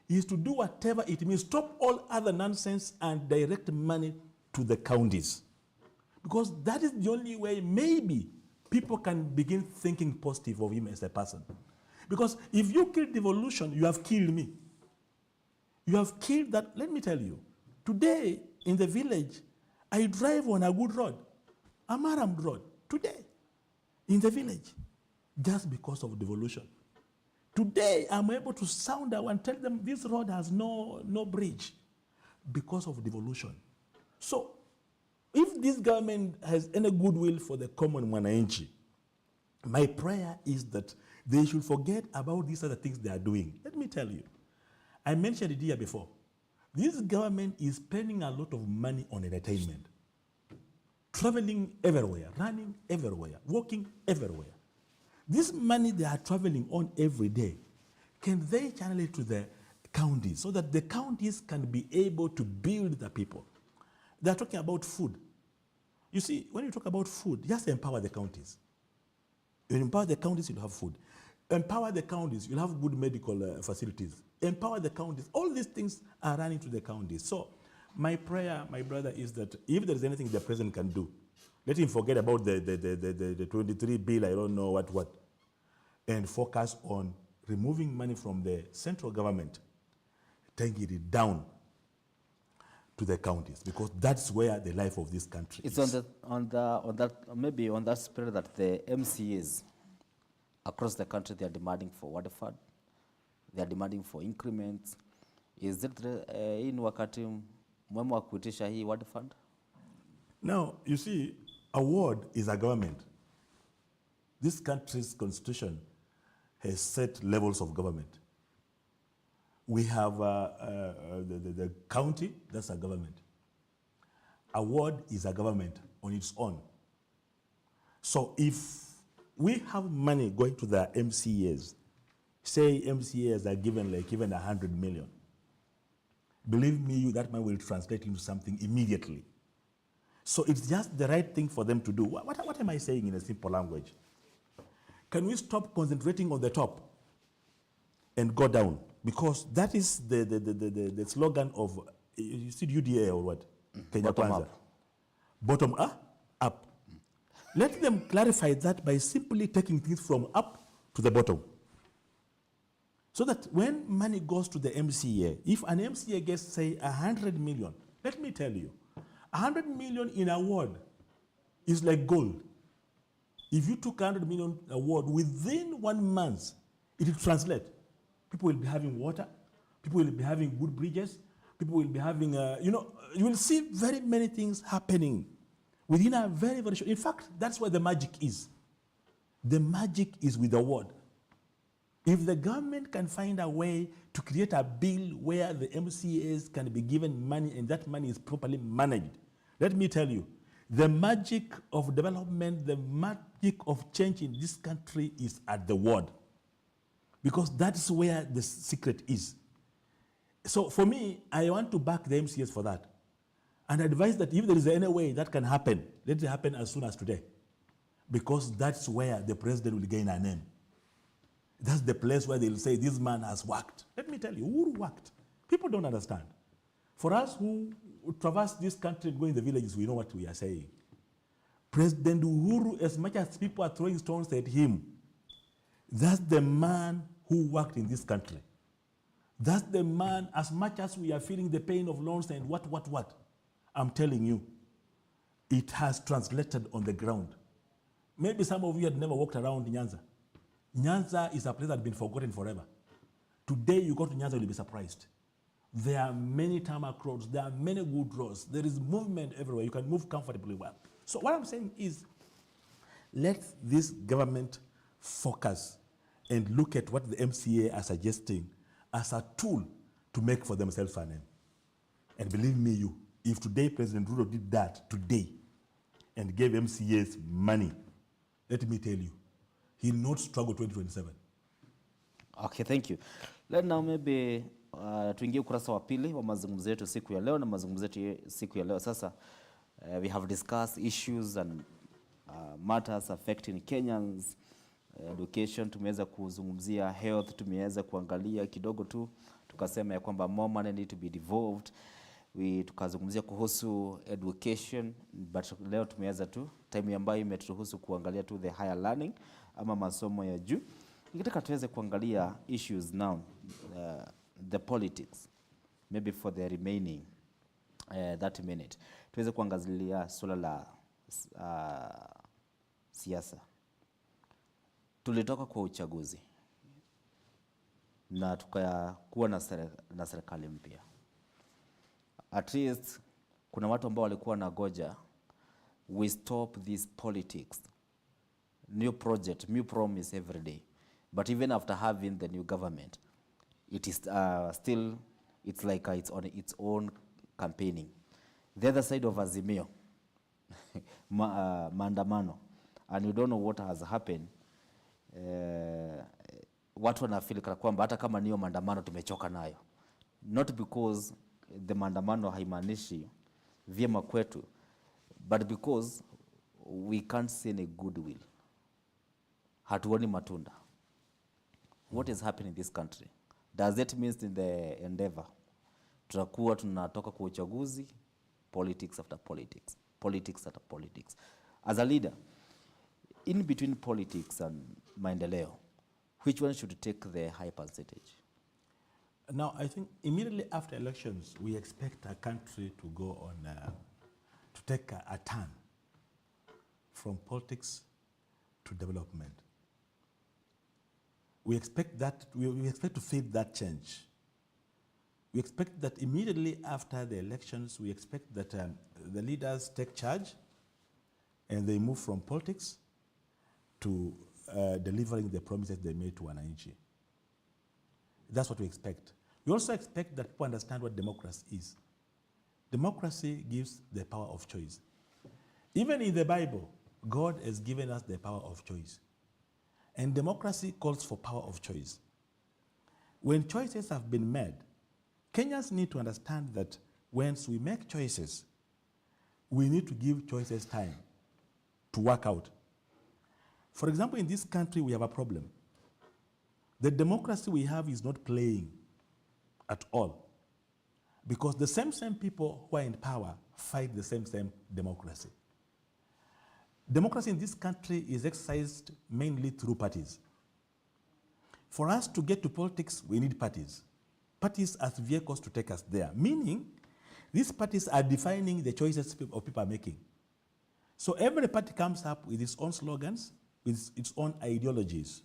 is to do whatever it means, stop all other nonsense and direct money to the counties. Because that is the only way maybe people can begin thinking positive of him as a person. Because if you kill devolution, you have killed me. You have killed that. Let me tell you, today in the village, I drive on a good road, a Maram road, today in the village, just because of devolution. Today, I'm able to sound out and tell them this road has no bridge because of devolution. So, if this government has any goodwill for the common mwananchi, my prayer is that they should forget about these other things they are doing. Let me tell you, I mentioned it here before. This government is spending a lot of money on entertainment, traveling everywhere, running everywhere, walking everywhere. This money they are traveling on every day, can they channel it to the counties so that the counties can be able to build the people? They are talking about food. You see, when you talk about food, just empower the counties. You empower the counties, you'll have food. Empower the counties, you'll have good medical facilities. Empower the counties. All these things are running to the counties. So my prayer, my brother, is that if there is anything the president can do, let him forget about the 23 bill, I don't know what, and focus on removing money from the central government, taking it down to the counties, because that's where the life of this country is. It's on that spirit that the MCAs across the country, they are demanding for water fund, they are demanding for increments. Is it in wakati mwema wa kuitisha hii water fund? Now, you see, a ward is a government. This country's constitution has set levels of government. We have the county, that's a government. A ward is a government on its own. So if we have money going to the MCAs, say MCAs are given like even 100 million, believe me, that money will translate into something immediately. So it's just the right thing for them to do. What am I saying in a simple language? Can we stop concentrating on the top and go down? Because that is the slogan of, you see UDA or what? Kenya Bottom Kwanza. up. Bottom up. Let them clarify that by simply taking things from up to the bottom. So that when money goes to the MCA, if an MCA gets, say, 100 million, let me tell you, 100 million in a ward is like gold. If you took 100 million award, within 1 month, it will translate. People will be having water, people will be having good bridges, people will be having, you will see very many things happening within a very, very short. In fact, that's where the magic is. The magic is with the word. If the government can find a way to create a bill where the MCAs can be given money and that money is properly managed, let me tell you, the magic of development, the magic of change in this country is at the word. Because that's where the secret is. So for me, I want to back the MCAs for that. And advise that if there is any way that can happen, let it happen as soon as today. Because that's where the president will gain a name. That's the place where they'll say, this man has worked. Let me tell you, who worked? People don't understand. For us who traverse this country and go in the villages, we know what we are saying. President Uhuru, as much as people are throwing stones at him, that's the man who worked in this country. That's the man, as much as we are feeling the pain of loans and what, I'm telling you, it has translated on the ground. Maybe some of you had never walked around Nyanza. Nyanza is a place that has been forgotten forever. Today you go to Nyanza, you'll be surprised. There are many tarmac roads, there are many good roads, there is movement everywhere, you can move comfortably well. So what I'm saying is, let this government focus and look at what the MCA are suggesting as a tool to make for themselves a name. And believe me, if today President Ruto did that today and gave MCAs money, let me tell you, he'll not struggle 2027. Okay, thank you. Let now maybe tuingie ukurasa wa pili wa mazungumzo yetu siku ya leo, na mazungumzo yetu siku ya leo sasa, we have discussed issues and matters affecting Kenyans. Education, tumeweza kuzungumzia health, tumeweza kuangalia kidogo tu, tukasema ya kwamba more money need to be devolved. Tukazungumzia kuhusu education, but leo tumeweza tu time ambayo imeturuhusu kuangalia tu the higher learning ama masomo ya juu. Nikitaka tuweze kuangalia issues now, the politics, maybe for the remaining 30 minutes. Tuweze kuangalia swala la siasa. Tulitoka kwa uchaguzi na tukakuwa na serikali mpya. At least kuna watu ambao walikuwa na goja, we stop this politics. New project, new promise every day. But even after having the new government, it is still, it's like it's on its own campaigning. The other side of Azimio, maandamano, and you don't know what has happened. Watu wanafeel kana kwamba hata kama niyo maandamano tumechoka nayo. Not because the maandamano haimaanishi vyema kwetu, but because we can't see any goodwill. Hatuoni matunda. What is happening in this country? Does it mean in the endeavor tutakuwa tunatoka kwa uchaguzi, politics after politics, politics after politics? As a leader, in between politics and maendeleo, which one should take the high percentage? Now, I think immediately after elections, we expect a country to go on, to take a turn from politics to development. We expect that, we expect to feel that change. We expect that immediately after the elections, we expect that the leaders take charge and they move from politics to delivering the promises they made to wananchi. That's what we expect. We also expect that people understand what democracy is. Democracy gives the power of choice. Even in the Bible, God has given us the power of choice. And democracy calls for power of choice. When choices have been made, Kenyans need to understand that once we make choices, we need to give choices time to work out. For example, in this country, we have a problem. The democracy we have is not playing at all, because the same people who are in power fight the same democracy. Democracy in this country is exercised mainly through parties. For us to get to politics, we need parties. Parties as vehicles to take us there, meaning these parties are defining the choices of people are making. So every party comes up with its own slogans, with its own ideologies.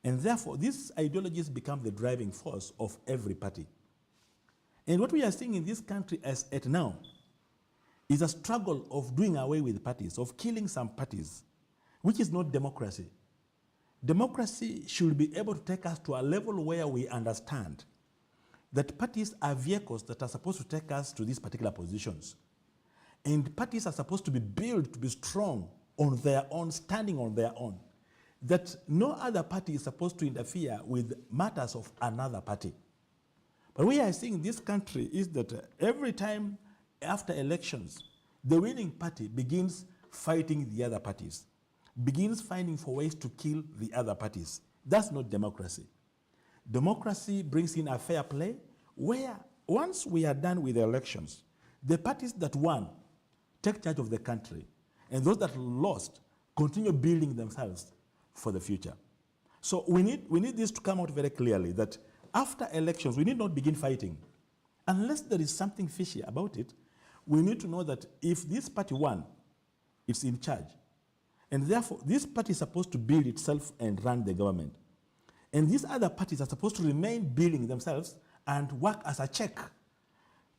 And therefore, these ideologies become the driving force of every party. And what we are seeing in this country as at now is a struggle of doing away with parties, of killing some parties, which is not democracy. Democracy should be able to take us to a level where we understand that parties are vehicles that are supposed to take us to these particular positions. And parties are supposed to be built to be strong on their own, standing on their own. That no other party is supposed to interfere with matters of another party. But what we are seeing in this country is that every time after elections, the winning party begins fighting the other parties, begins finding for ways to kill the other parties. That's not democracy. Democracy brings in a fair play where once we are done with the elections, the parties that won take charge of the country, and those that lost continue building themselves for the future. So we need this to come out very clearly, that after elections, we need not begin fighting. Unless there is something fishy about it, we need to know that if this party won, it's in charge. And therefore, this party is supposed to build itself and run the government. And these other parties are supposed to remain building themselves and work as a check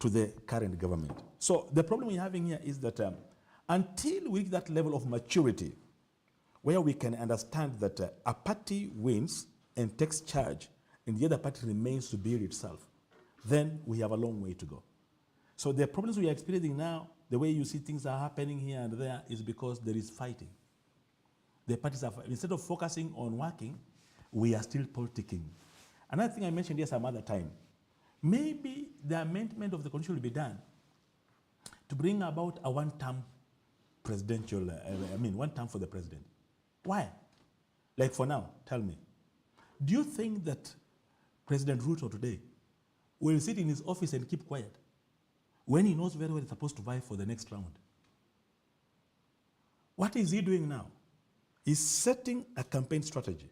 to the current government. So the problem we're having here is that until we reach that level of maturity where we can understand that a party wins and takes charge and the other party remains to build itself, then we have a long way to go. So the problems we are experiencing now, the way you see things are happening here and there, is because there is fighting. The parties are, instead of focusing on working, we are still politicking. Another thing I mentioned here some other time, maybe the amendment of the constitution will be done to bring about a one-term presidential, one term for the president. Why? Like for now, tell me, do you think that President Ruto today will sit in his office and keep quiet when he knows very well he's supposed to vie for the next round? What is he doing now? He's setting a campaign strategy.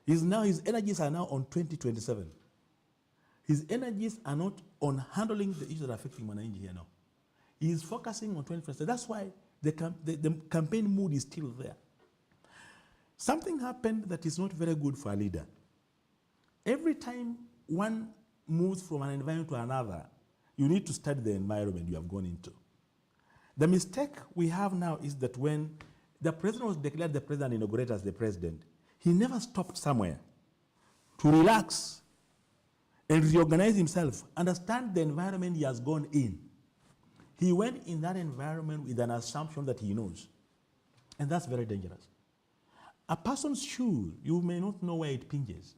His energies are now on 2027. His energies are not on handling the issues that are affecting Mwananchi here now. He is focusing on 2027. That's why the campaign mood is still there. Something happened that is not very good for a leader. Every time one moves from an environment to another, you need to study the environment you have gone into. The mistake we have now is that when the president was declared the president and inaugurated as the president, he never stopped somewhere to relax and reorganize himself, understand the environment he has gone in. He went in that environment with an assumption that he knows. And that's very dangerous. A person's shoe, you may not know where it pinches.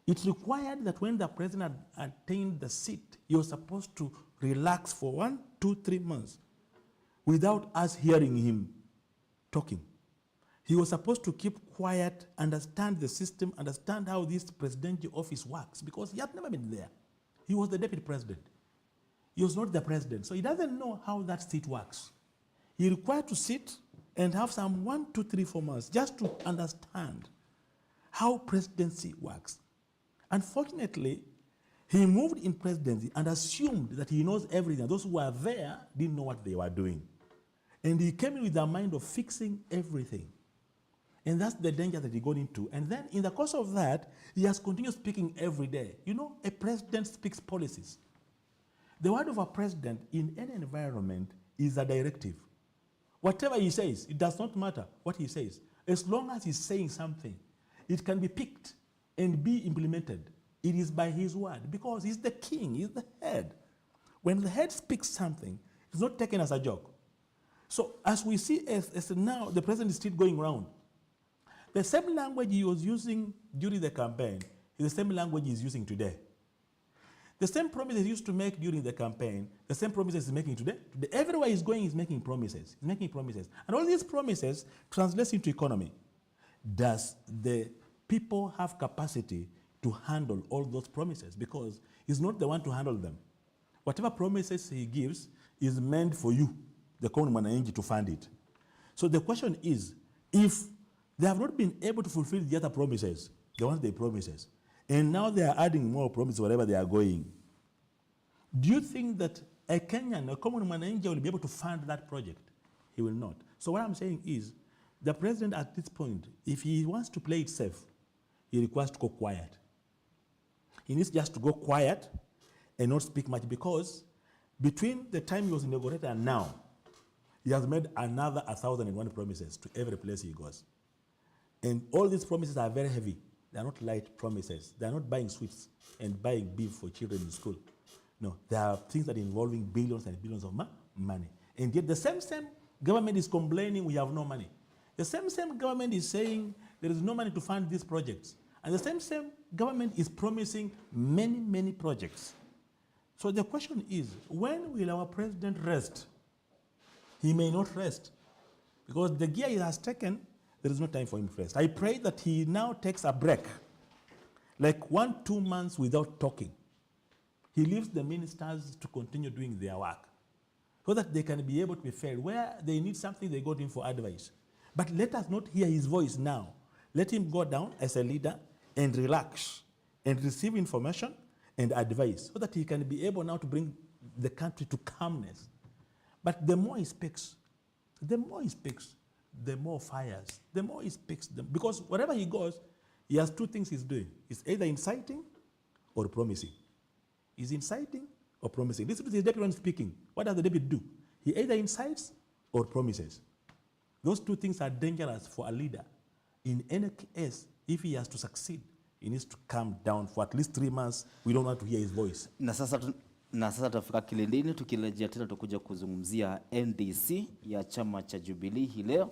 It's required that when the president attained the seat, he was supposed to relax for 1, 2, 3 months without us hearing him talking. He was supposed to keep quiet, understand the system, understand how this presidential office works, because he had never been there. He was the deputy president. He was not the president, so he doesn't know how that seat works. He required to sit and have some 1, 2, 3, 4 months just to understand how presidency works. Unfortunately, he moved in presidency and assumed that he knows everything. Those who were there didn't know what they were doing. And he came in with the mind of fixing everything. And that's the danger that he got into. And then in the course of that, he has continued speaking every day. You know, a president speaks policies. The word of a president in any environment is a directive. Whatever he says, it does not matter what he says. As long as he's saying something, it can be picked and be implemented. It is by his word, because he's the king, he's the head. When the head speaks something, it's not taken as a joke. So as we see, as now the president is still going around, the same language he was using during the campaign is the same language he's using today. The same promises he used to make during the campaign, the same promises he's making today. Everywhere he's going, he's making promises. He's making promises. And all these promises translate into economy. Does the people have capacity to handle all those promises? Because he's not the one to handle them. Whatever promises he gives is meant for you, the common Mwananchi, to fund it. So the question is, if they have not been able to fulfill the other promises, the ones they promises, and now they are adding more promises wherever they are going, do you think that a Kenyan, a common Mwananchi, will be able to fund that project? He will not. So what I'm saying is, the president at this point, if he wants to play it safe, he requires to go quiet. He needs just to go quiet and not speak much, because between the time he was inaugurated and now, he has made another 1,001 promises to every place he goes. And all these promises are very heavy. They are not light promises. They are not buying sweets and buying beef for children in school. No, there are things that are involving billions and billions of money. And yet the same government is complaining we have no money. The same government is saying there is no money to fund these projects. And the same government is promising many, many projects. So the question is, when will our president rest? He may not rest, because the gear he has taken, there is no time for him to rest. I pray that he now takes a break, like 1, 2 months without talking. He leaves the ministers to continue doing their work, so that they can be able to be fed. Where they need something, they go to him for advice. But let us not hear his voice now. Let him go down as a leader and relax and receive information and advice, so that he can be able now to bring the country to calmness. But the more he speaks, the more fires, the more he speaks them. Because wherever he goes, he has two things he's doing. He's either inciting or promising. He's inciting or promising. Listen to the deputy when speaking. What does the deputy do? He either incites or promises. Those two things are dangerous for a leader. In any case, if he has to succeed, he needs to calm down for at least 3 months. We don't want to hear his voice. Na sasa tutafika kilindini, tukirejea tena tukuja kuzungumzia NDC ya chama cha Jubilee hii leo,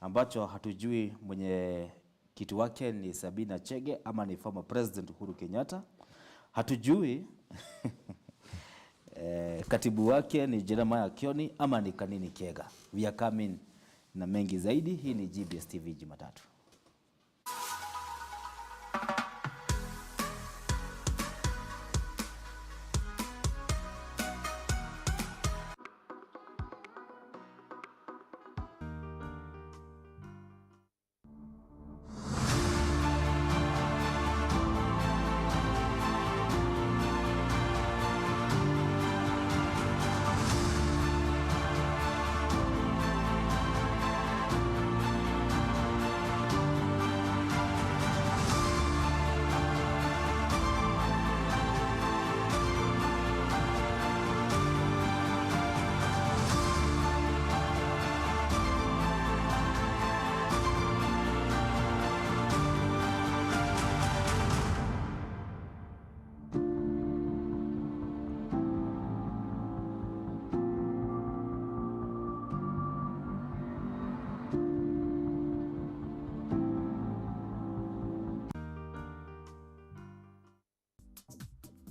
ambacho hatujui mwenye kitu wake ni Sabina Chege ama ni former president Uhuru Kenyatta. Hatujui katibu wake ni Jeremiah Kioni ama ni Kanini Kega. We are coming na mengi zaidi. Hii ni GBS TV Jumatatu.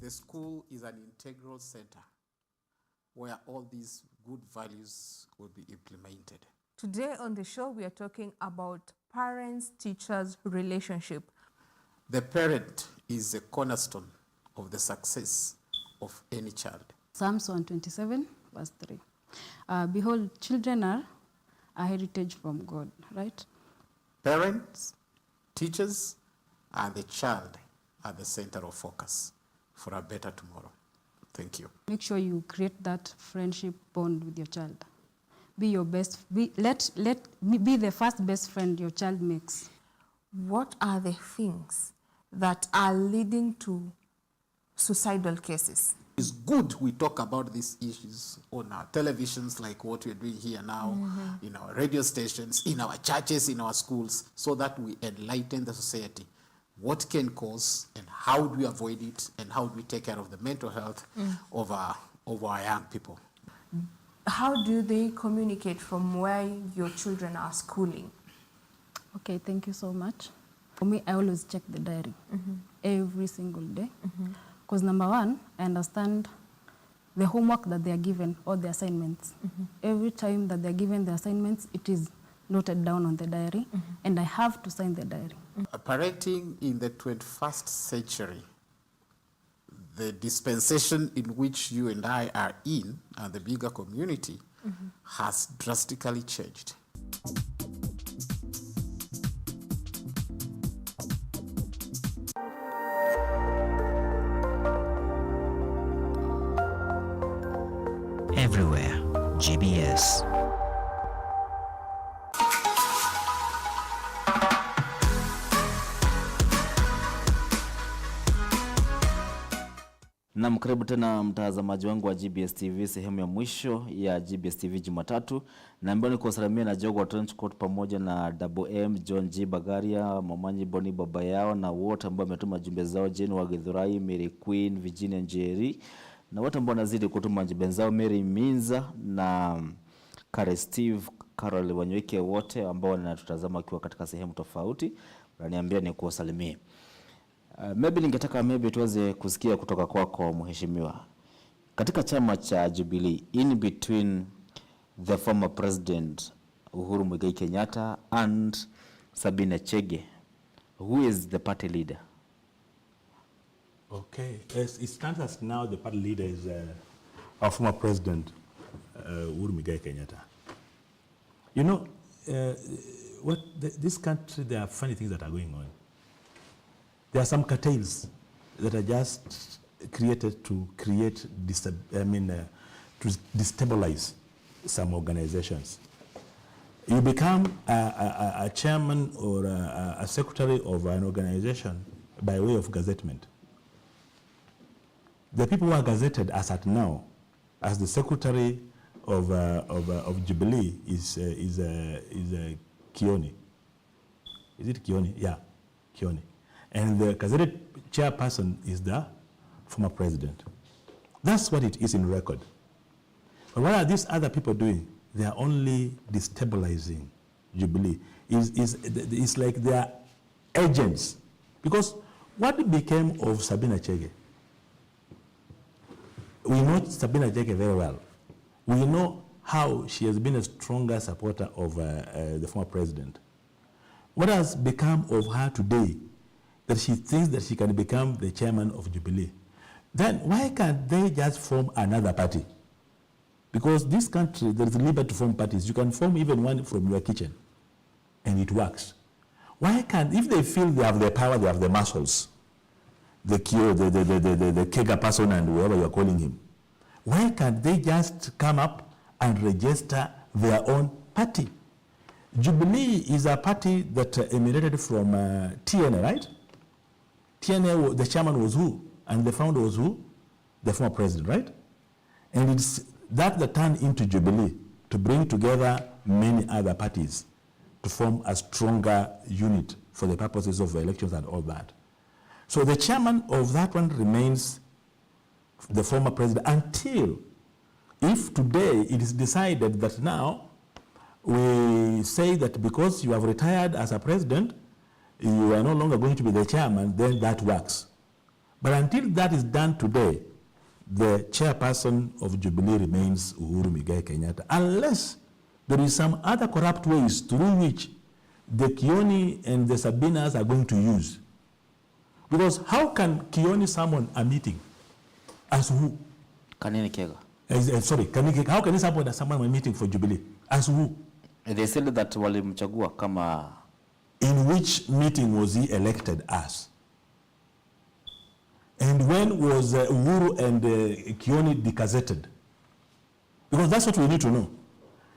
The school is an integral center where all these good values will be implemented. Today on the show, we are talking about parents-teachers relationship. The parent is the cornerstone of the success of any child. Psalms 127, verse 3. Behold, children are a heritage from God, right? Parents, teachers, and the child are the center of focus for a better tomorrow. Thank you. Make sure you create that friendship bond with your child. Be your best, be the first best friend your child makes. What are the things that are leading to suicidal cases? It's good we talk about these issues on our televisions like what we're doing here now, in our radio stations, in our churches, in our schools, so that we enlighten the society. What can cause and how do we avoid it and how do we take care of the mental health of our young people? How do they communicate from where your children are schooling? Okay, thank you so much. For me, I always check the diary every single day. Because number one, I understand the homework that they are given or the assignments. Every time that they're given the assignments, it is noted down on the diary, and I have to sign the diary. Parenting in the 21st century, the dispensation in which you and I are in, and the bigger community, has drastically changed. Everywhere, GBS. Na mkaribu tena mtazamaji wangu wa GBS TV, sehemu ya mwisho ya GBS TV Jumatatu. Na ambayo niko salamia na Jogo Trench Coat pamoja na Double M, John G Bagaria, Mamanyi Boni baba yao na wote ambao wametuma jumbe zao, Jane wa Githurai, Mary Queen, Virginia Njeri, na wote ambao wanazidi kutuma jumbe zao, Mary Minza na Kare Steve, Carol Wanyweke, wote ambao wanatutazama wakiwa katika sehemu tofauti. Wananiambia ni kuwasalimia. Maybe tuweze kusikia kutoka kwako mheshimiwa. Katika chama cha Jubilee, in between the former president Uhuru Muigai Kenyatta and Sabina Chege, who is the party leader? Okay, as it stands as now, the party leader is our former president, Uhuru Muigai Kenyatta. You know, this country, there are funny things that are going on. There are some cartels that are just created to to destabilize some organizations. You become a chairman or a secretary of an organization by way of gazettement. The people who are gazetted as at now, as the secretary of Jubilee is Kioni. Is it Kioni? Yeah, Kioni. And the gazetted chairperson is the former president. That's what it is in record. But what are these other people doing? They are only destabilizing Jubilee. It's like they are agents. Because what became of Sabina Chege? We know Sabina Chege very well. We know how she has been a stronger supporter of the former president. What has become of her today that she thinks that she can become the chairman of Jubilee? Then why can't they just form another party? Because this country, there is liberty to form parties. You can form even one from your kitchen, and it works. Why can't, if they feel they have the power, they have the muscles, the Kega person and whoever you're calling him, why can't they just come up and register their own party? Jubilee is a party that emanated from TNA, right? TNA, the chairman was who? And the founder was who? The former president, right? And it's that turned into Jubilee to bring together many other parties to form a stronger unit for the purposes of elections and all that. So the chairman of that one remains the former president until, if today it is decided that now we say that because you have retired as a president, you are no longer going to be the chairman, then that works. But until that is done today, the chairperson of Jubilee remains Uhuru Muigai Kenyatta, unless there is some other corrupt ways through which the Kioni and the Sabinas are going to use. Because how can Kioni summon a meeting? As who? Kanini Kega. How can he summon a meeting for Jubilee? As who? They said that walimchagua kama... In which meeting was he elected as? And when was Uhuru and Kioni degazetted? Because that's what we need to know.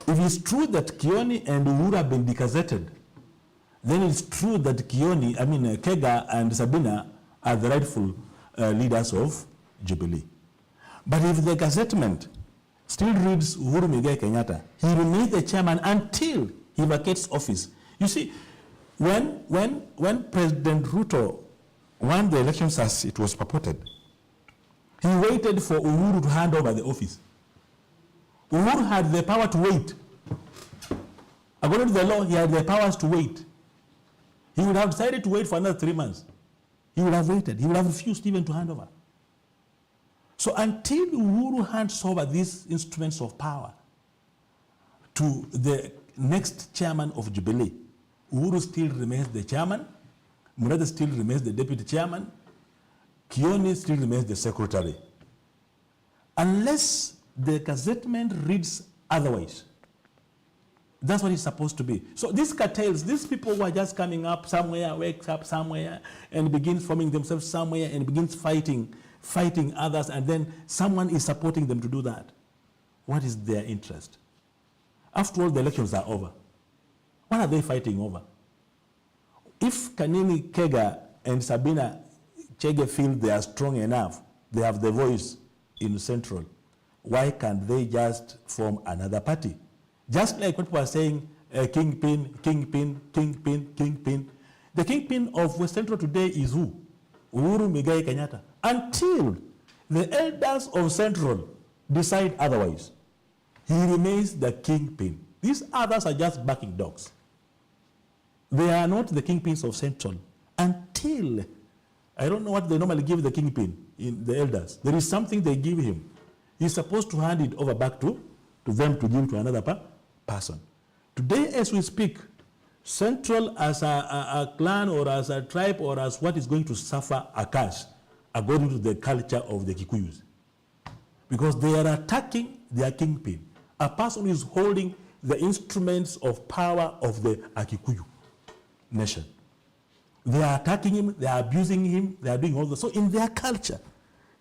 If it's true that Kioni and Uhuru have been degazetted, then it's true that Kega and Sabina are the rightful leaders of Jubilee. But if the gazettement still reads Uhuru Muigai Kenyatta, he remains the chairman until he vacates office. You see, when President Ruto won the elections as it was purported, he waited for Uhuru to hand over the office. Uhuru had the power to wait. According to the law, he had the powers to wait. He would have decided to wait for another 3 months. He would have waited. He would have refused even to hand over. So until Uhuru hands over these instruments of power to the next chairman of Jubilee, Uhuru still remains the chairman, Murathe still remains the deputy chairman, Kioni still remains the secretary. Unless the gazettement reads otherwise. That's what it's supposed to be. So these cartels, these people who are just coming up somewhere, wakes up somewhere, and begins forming themselves somewhere and begins fighting others, and then someone is supporting them to do that. What is their interest? After all, the elections are over. What are they fighting over? If Kanini Kega and Sabina Chege feel they are strong enough, they have the voice in Central, why can't they just form another party? Just like what people are saying, kingpin. The kingpin of West Central today is who? Uhuru Muigai Kenyatta. Until the elders of Central decide otherwise, he remains the kingpin. These others are just backing dogs. They are not the kingpins of Central until, I don't know what they normally give the kingpin, in the elders. There is something they give him. He's supposed to hand it over back to them to give to another person. Today, as we speak, Central as a clan or as a tribe or as what is going to suffer a curse according to the culture of the Kikuyus. Because they are attacking their kingpin, a person who is holding the instruments of power of the Kikuyu nation. They are attacking him, they are abusing him, they are doing all this. So in their culture,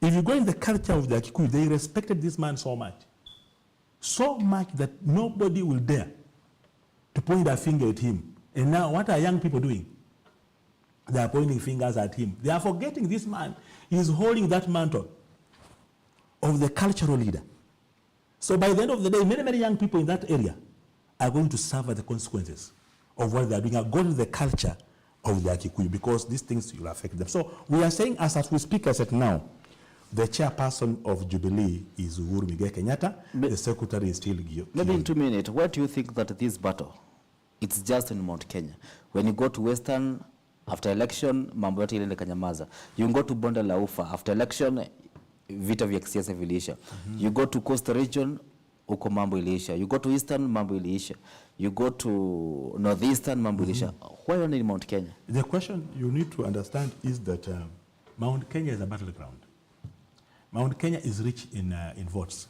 if you go in the culture of the Kikuyu, they respected this man so much that nobody will dare to point their finger at him. And now what are young people doing? They are pointing fingers at him. They are forgetting this man is holding that mantle of the cultural leader. So by the end of the day, many, many young people in that area are going to suffer the consequences of what they are doing, according to the culture of the Kikuyu, because these things will affect them. So we are saying, as we speak, as at now, the chairperson of Jubilee is Uhuru Muigai Kenyatta. The secretary is still Gio. Maybe in 2 minutes, where do you think that this battle, it's just in Mount Kenya? When you go to Western, after election, mambo yote ile kanyamaza. You go to Bonde la Ufa, after election, vita vya kisiasa viliisha. You go to Coastal Region, uko mambo iliisha. You go to Eastern, mambo iliisha. You go to Northeastern, mambo iliisha. Why only in Mount Kenya? The question you need to understand is that Mount Kenya is a battleground. Mount Kenya is rich in votes.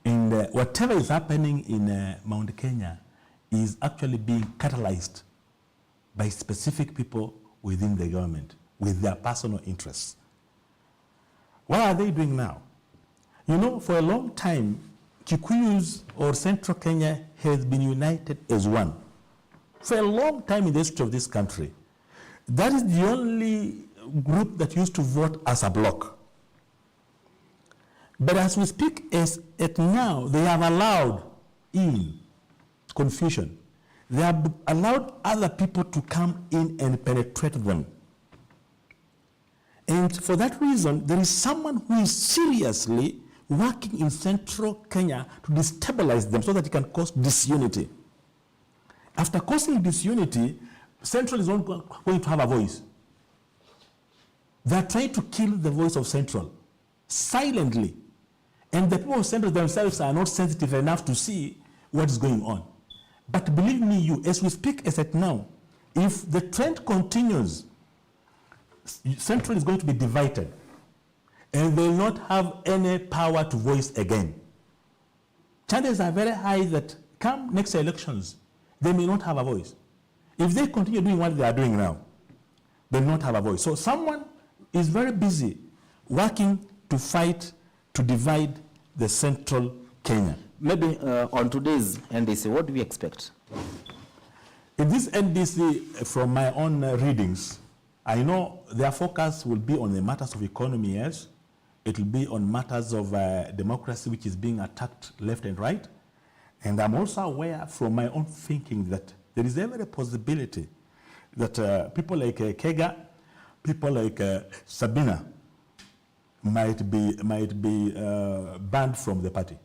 And whatever is happening in Mount Kenya is actually being catalyzed by specific people within the government with their personal interests. What are they doing now? You know, for a long time, Kikuyus or Central Kenya has been united as one. For a long time in the history of this country, that is the only group that used to vote as a bloc. But as we speak, as at now, they have allowed in confusion. They have allowed other people to come in and penetrate them. And for that reason, there is someone who is seriously working in Central Kenya to destabilize them so that it can cause disunity. After causing disunity, Central is not going to have a voice. They are trying to kill the voice of Central silently. And the people of Central themselves are not sensitive enough to see what is going on. But believe me, you, as we speak as at now, if the trend continues, Central is going to be divided and they will not have any power to voice again. Chances are very high that come next elections, they may not have a voice. If they continue doing what they are doing now, they will not have a voice. So someone is very busy working to fight, to divide the Central Kenya. Maybe on today's NDC, what do we expect? In this NDC, from my own readings, I know their focus will be on the matters of economy, yes. It will be on matters of democracy, which is being attacked left and right. And I'm also aware from my own thinking that there is every possibility that people like Kega, people like Sabina might be banned from the party.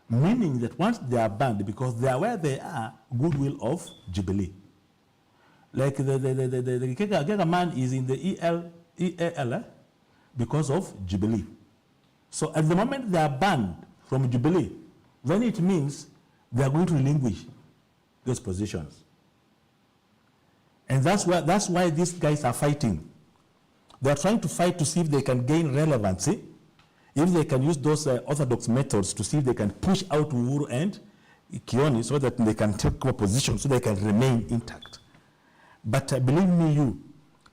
Meaning that once they are banned, because they are where they are, goodwill of Jubilee. Like the Kega man is in the EAL because of Jubilee. So at the moment they are banned from Jubilee, then it means they are going to relinquish those positions. And that's why these guys are fighting. They are trying to fight to see if they can gain relevancy, if they can use those orthodox methods to see if they can push out Uhuru and Kioni so that they can take a position, so they can remain intact. But believe me, you,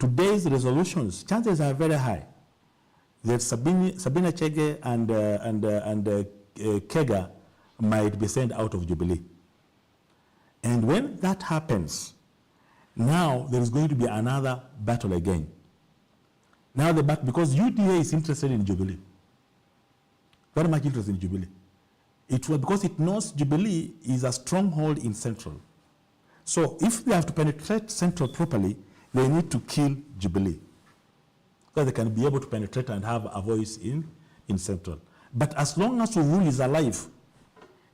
today's resolutions, chances are very high that Sabina Chege and Kega might be sent out of Jubilee. And when that happens, now there is going to be another battle again. Now the battle, because UDA is interested in Jubilee, very much interested in Jubilee. It was because it knows Jubilee is a stronghold in Central. So if they have to penetrate Central properly, they need to kill Jubilee, so they can be able to penetrate and have a voice in Central. But as long as Uhuru is alive,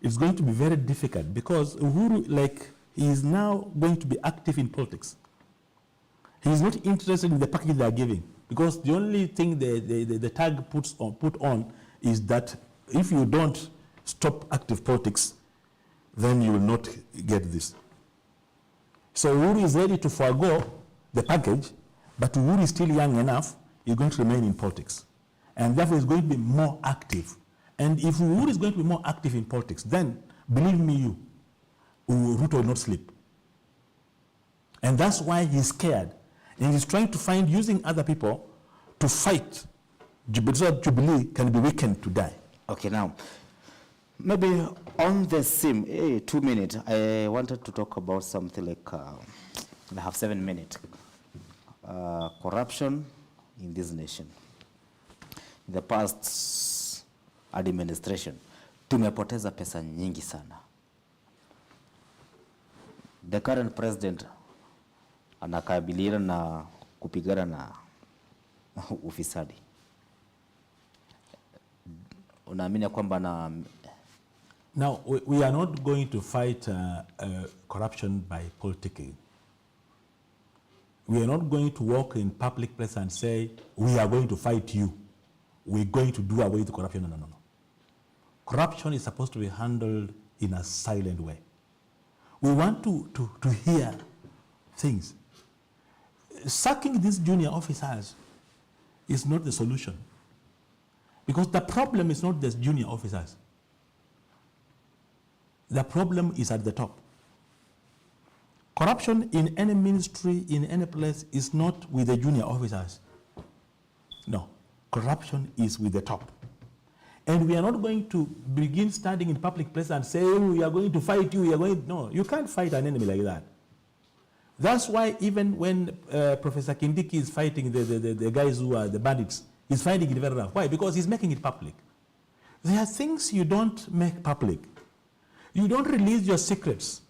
it's going to be very difficult, because Uhuru, he is now going to be active in politics. He is not interested in the package they are giving, because the only thing the tag put on is that if you don't stop active politics, then you will not get this. So Uhuru is ready to forego the package, but Uhuru is still young enough, he's going to remain in politics. And therefore he's going to be more active. And if Uhuru is going to be more active in politics, then believe me, you, Ruto will not sleep. And that's why he's scared. And he's trying to find, using other people, to fight so that Jubilee can be weakened to die. Okay, now, Maybe on the same 2 minutes, I wanted to talk about something like, I have 7 minutes. Corruption in this nation. In the past administration, tumepoteza pesa nyingi sana. The current president anakabiliana na kupigana na ufisadi. Unaamini kwamba na Now, we are not going to fight corruption by politicking. We are not going to walk in public place and say, we are going to fight you. We're going to do away with corruption. No, no, no, no. Corruption is supposed to be handled in a silent way. We want to hear things. Sacking these junior officers is not the solution. Because the problem is not the junior officers. The problem is at the top. Corruption in any ministry, in any place, is not with the junior officers. No, corruption is with the top. And we are not going to begin standing in public place and say, oh, we are going to fight you, no, you can't fight an enemy like that. That's why even when Professor Kindiki is fighting the guys who are the bandits, he's fighting it very rough. Why? Because he's making it public. There are things you don't make public. You don't release your secrets.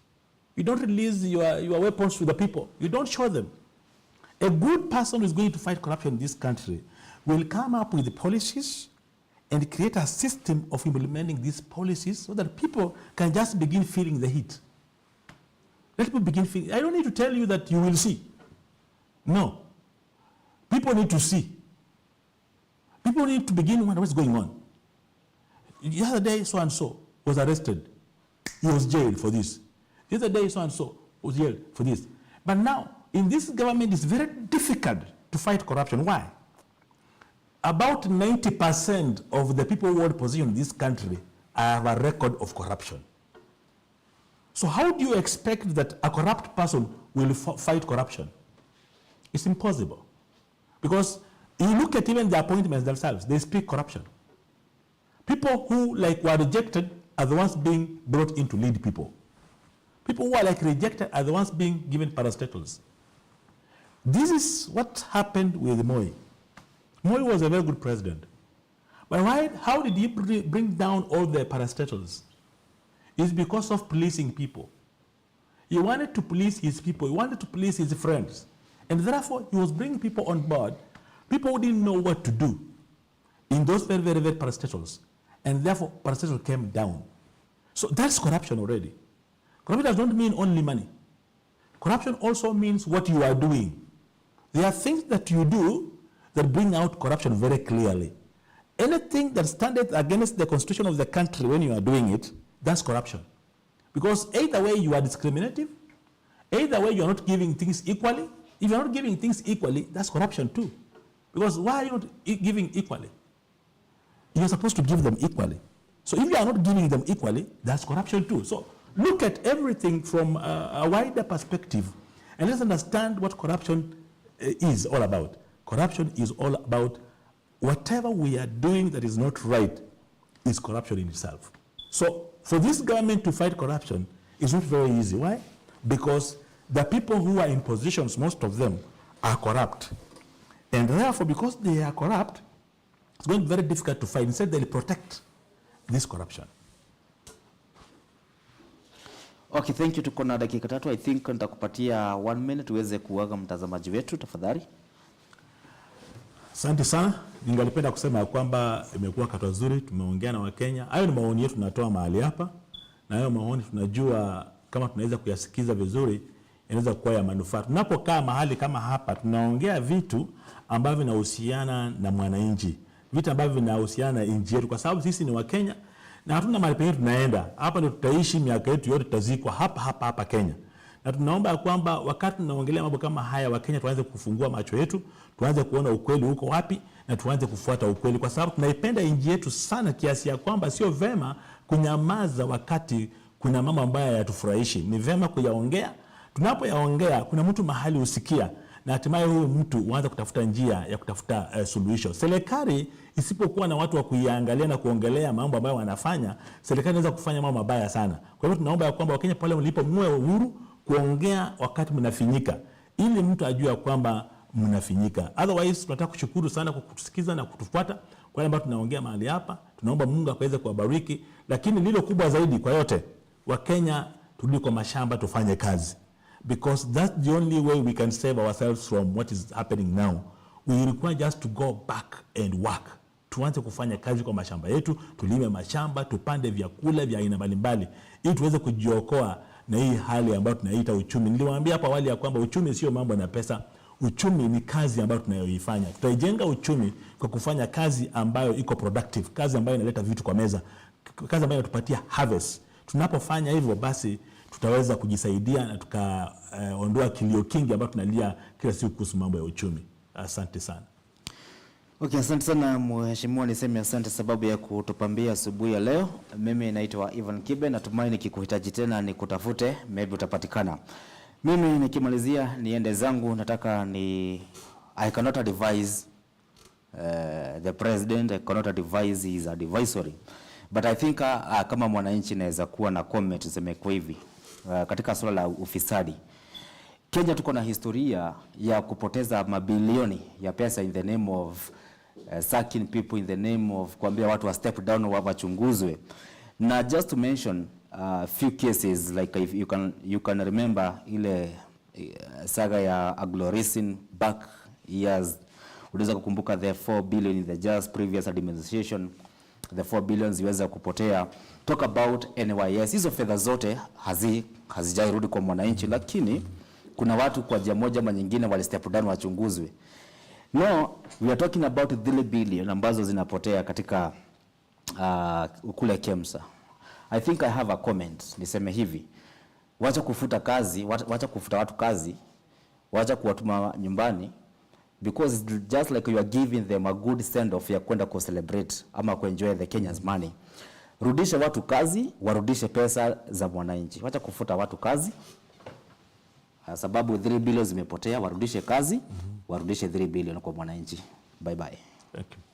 You don't release your weapons to the people. You don't show them. A good person who is going to fight corruption in this country will come up with the policies and create a system of implementing these policies so that people can just begin feeling the heat. Let people begin feeling. I don't need to tell you that you will see. No. People need to see. People need to begin wondering what's going on. The other day, so-and-so was arrested. He was jailed for this. The other day, so-and-so was jailed for this. But now, in this government, it's very difficult to fight corruption. Why? About 90% of the people who hold position in this country have a record of corruption. So how do you expect that a corrupt person will fight corruption? It's impossible. Because you look at even the appointments themselves, they speak corruption. People who were rejected are the ones being brought in to lead people. People who are rejected are the ones being given parastatals. This is what happened with Moi. Moi was a very good president. But how did he bring down all the parastatals? It's because of policing people. He wanted to police his people. He wanted to police his friends. And therefore, he was bringing people on board, people who didn't know what to do in those very, very, very parastatals. And therefore, parastatal came down. So that's corruption already. Corruption does not mean only money. Corruption also means what you are doing. There are things that you do that bring out corruption very clearly. Anything that stands against the constitution of the country when you are doing it, that's corruption. Because either way you are discriminative, either way you are not giving things equally. If you are not giving things equally, that's corruption too. Because why are you not giving equally? You're supposed to give them equally. So if you are not giving them equally, that's corruption too. So look at everything from a wider perspective and let's understand what corruption is all about. Corruption is all about whatever we are doing that is not right is corruption in itself. So for this government to fight corruption is not very easy. Why? Because the people who are in positions, most of them, are corrupt. And therefore, because they are corrupt, it's going to be very difficult to fight. Instead, they'll protect this corruption. Okay, thank you. Tuko na dakika 3. I think nitakupatia 1 minute uweze kuaga mtazamaji wetu tafadhali. Asante sana. Ningalipenda kusema kwamba imekuwa kata nzuri, tumeongea na Wakenya. Hayo ni maoni yetu tunatoa mahali hapa. Na hayo maoni tunajua kama tunaweza kuyasikiza vizuri, inaweza kuwa ya manufaa. Tunapokaa mahali kama hapa, tunaongea vitu ambavyo vinahusiana na mwananchi. Vitu ambavyo vinahusiana na nchi yetu kwa sababu sisi ni Wakenya na hatuna mahali pengine tunaenda. Hapa ndio tutaishi miaka yetu yote, tutazikwa hapa Kenya. Na tunaomba kwamba wakati tunaongelea mambo kama haya, Wakenya tuanze kufungua macho yetu, tuanze kuona ukweli uko wapi na tuanze kufuata ukweli kwa sababu tunaipenda nchi yetu sana kiasi ya kwamba sio vema kunyamaza wakati kuna mambo ambayo hayatufurahishi. Ni vema kuyaongea. Tunapoyaongea kuna mtu mahali usikia na hatimaye huyu mtu huanza kutafuta njia ya kutafuta suluhisho. Serikali isipokuwa na watu wa kuiangalia na kuongelea mambo ambayo wanafanya, serikali inaweza kufanya mambo mabaya sana. Kwa hivyo tunaomba ya kwamba Wakenya pale mlipo muwe uhuru kuongea wakati mnafinyika, ili mtu ajue kwamba mnafinyika. Otherwise tunataka kushukuru sana kwa kutusikiza na kutufuata kwa sababu tunaongea mahali hapa. Tunaomba Mungu akaweze kuwabariki, lakini lilo kubwa zaidi kwa yote, Wakenya turudi kwa mashamba tufanye kazi, because that's the only way we can save ourselves from what is happening now. We require just to go back and work. Tuanze kufanya kazi kwa mashamba yetu, tulime mashamba, tupande vyakula vya aina mbalimbali ili tuweze kujiokoa na hii hali ambayo tunaita uchumi. Niliwaambia hapa awali ya kwamba uchumi sio mambo na pesa. Uchumi ni kazi ambayo tunayoifanya. Tutaijenga uchumi kwa kufanya kazi ambayo iko productive, kazi ambayo inaleta vitu kwa meza, kazi ambayo inatupatia harvest. Tunapofanya hivyo basi tutaweza kujisaidia na tukaondoa kilio kingi ambayo tunalia kila siku kuhusu mambo ya uchumi. Asante sana. Okay, asante sana mheshimiwa, niseme asante sababu ya kutupambia asubuhi ya leo. Mimi naitwa Ivan Kibe, natumaini nikikuhitaji tena nikutafute, maybe utapatikana. Mimi nikimalizia niende zangu, nataka I cannot advise the president, I cannot advise his advisory. But I think kama mwananchi naweza kuwa na comment niseme kwa hivi. Katika swala la ufisadi, Kenya tuko na historia ya kupoteza mabilioni ya pesa in the name of sacking people, in the name of kuambia watu wa step down wachunguzwe. Na just to mention few cases, like if you can remember ile saga ya Agloresin back years, unaweza kukumbuka the 4 billion in the just previous administration, the 4 billion ziweza kupotea. Talk about NYS, hizo fedha zote hazijairudi kwa mwananchi, lakini kuna watu kwa njia moja ama nyingine wali step down wachunguzwe. No, we are talking about 3 billion ambazo zinapotea katika kule KEMSA. I think I have a comment. Niseme hivi, wacha kufuta kazi, wacha kufuta watu kazi, wacha kuwatuma nyumbani, because it's just like you are giving them a good send off ya kwenda ku celebrate ama ku enjoy the Kenya's money. Rudisha watu kazi, warudishe pesa za mwananchi. Wacha kufuta watu kazi, sababu 3 billion zimepotea, warudishe kazi, warudishe 3 billion kwa mwananchi. Bye bye. Thank you.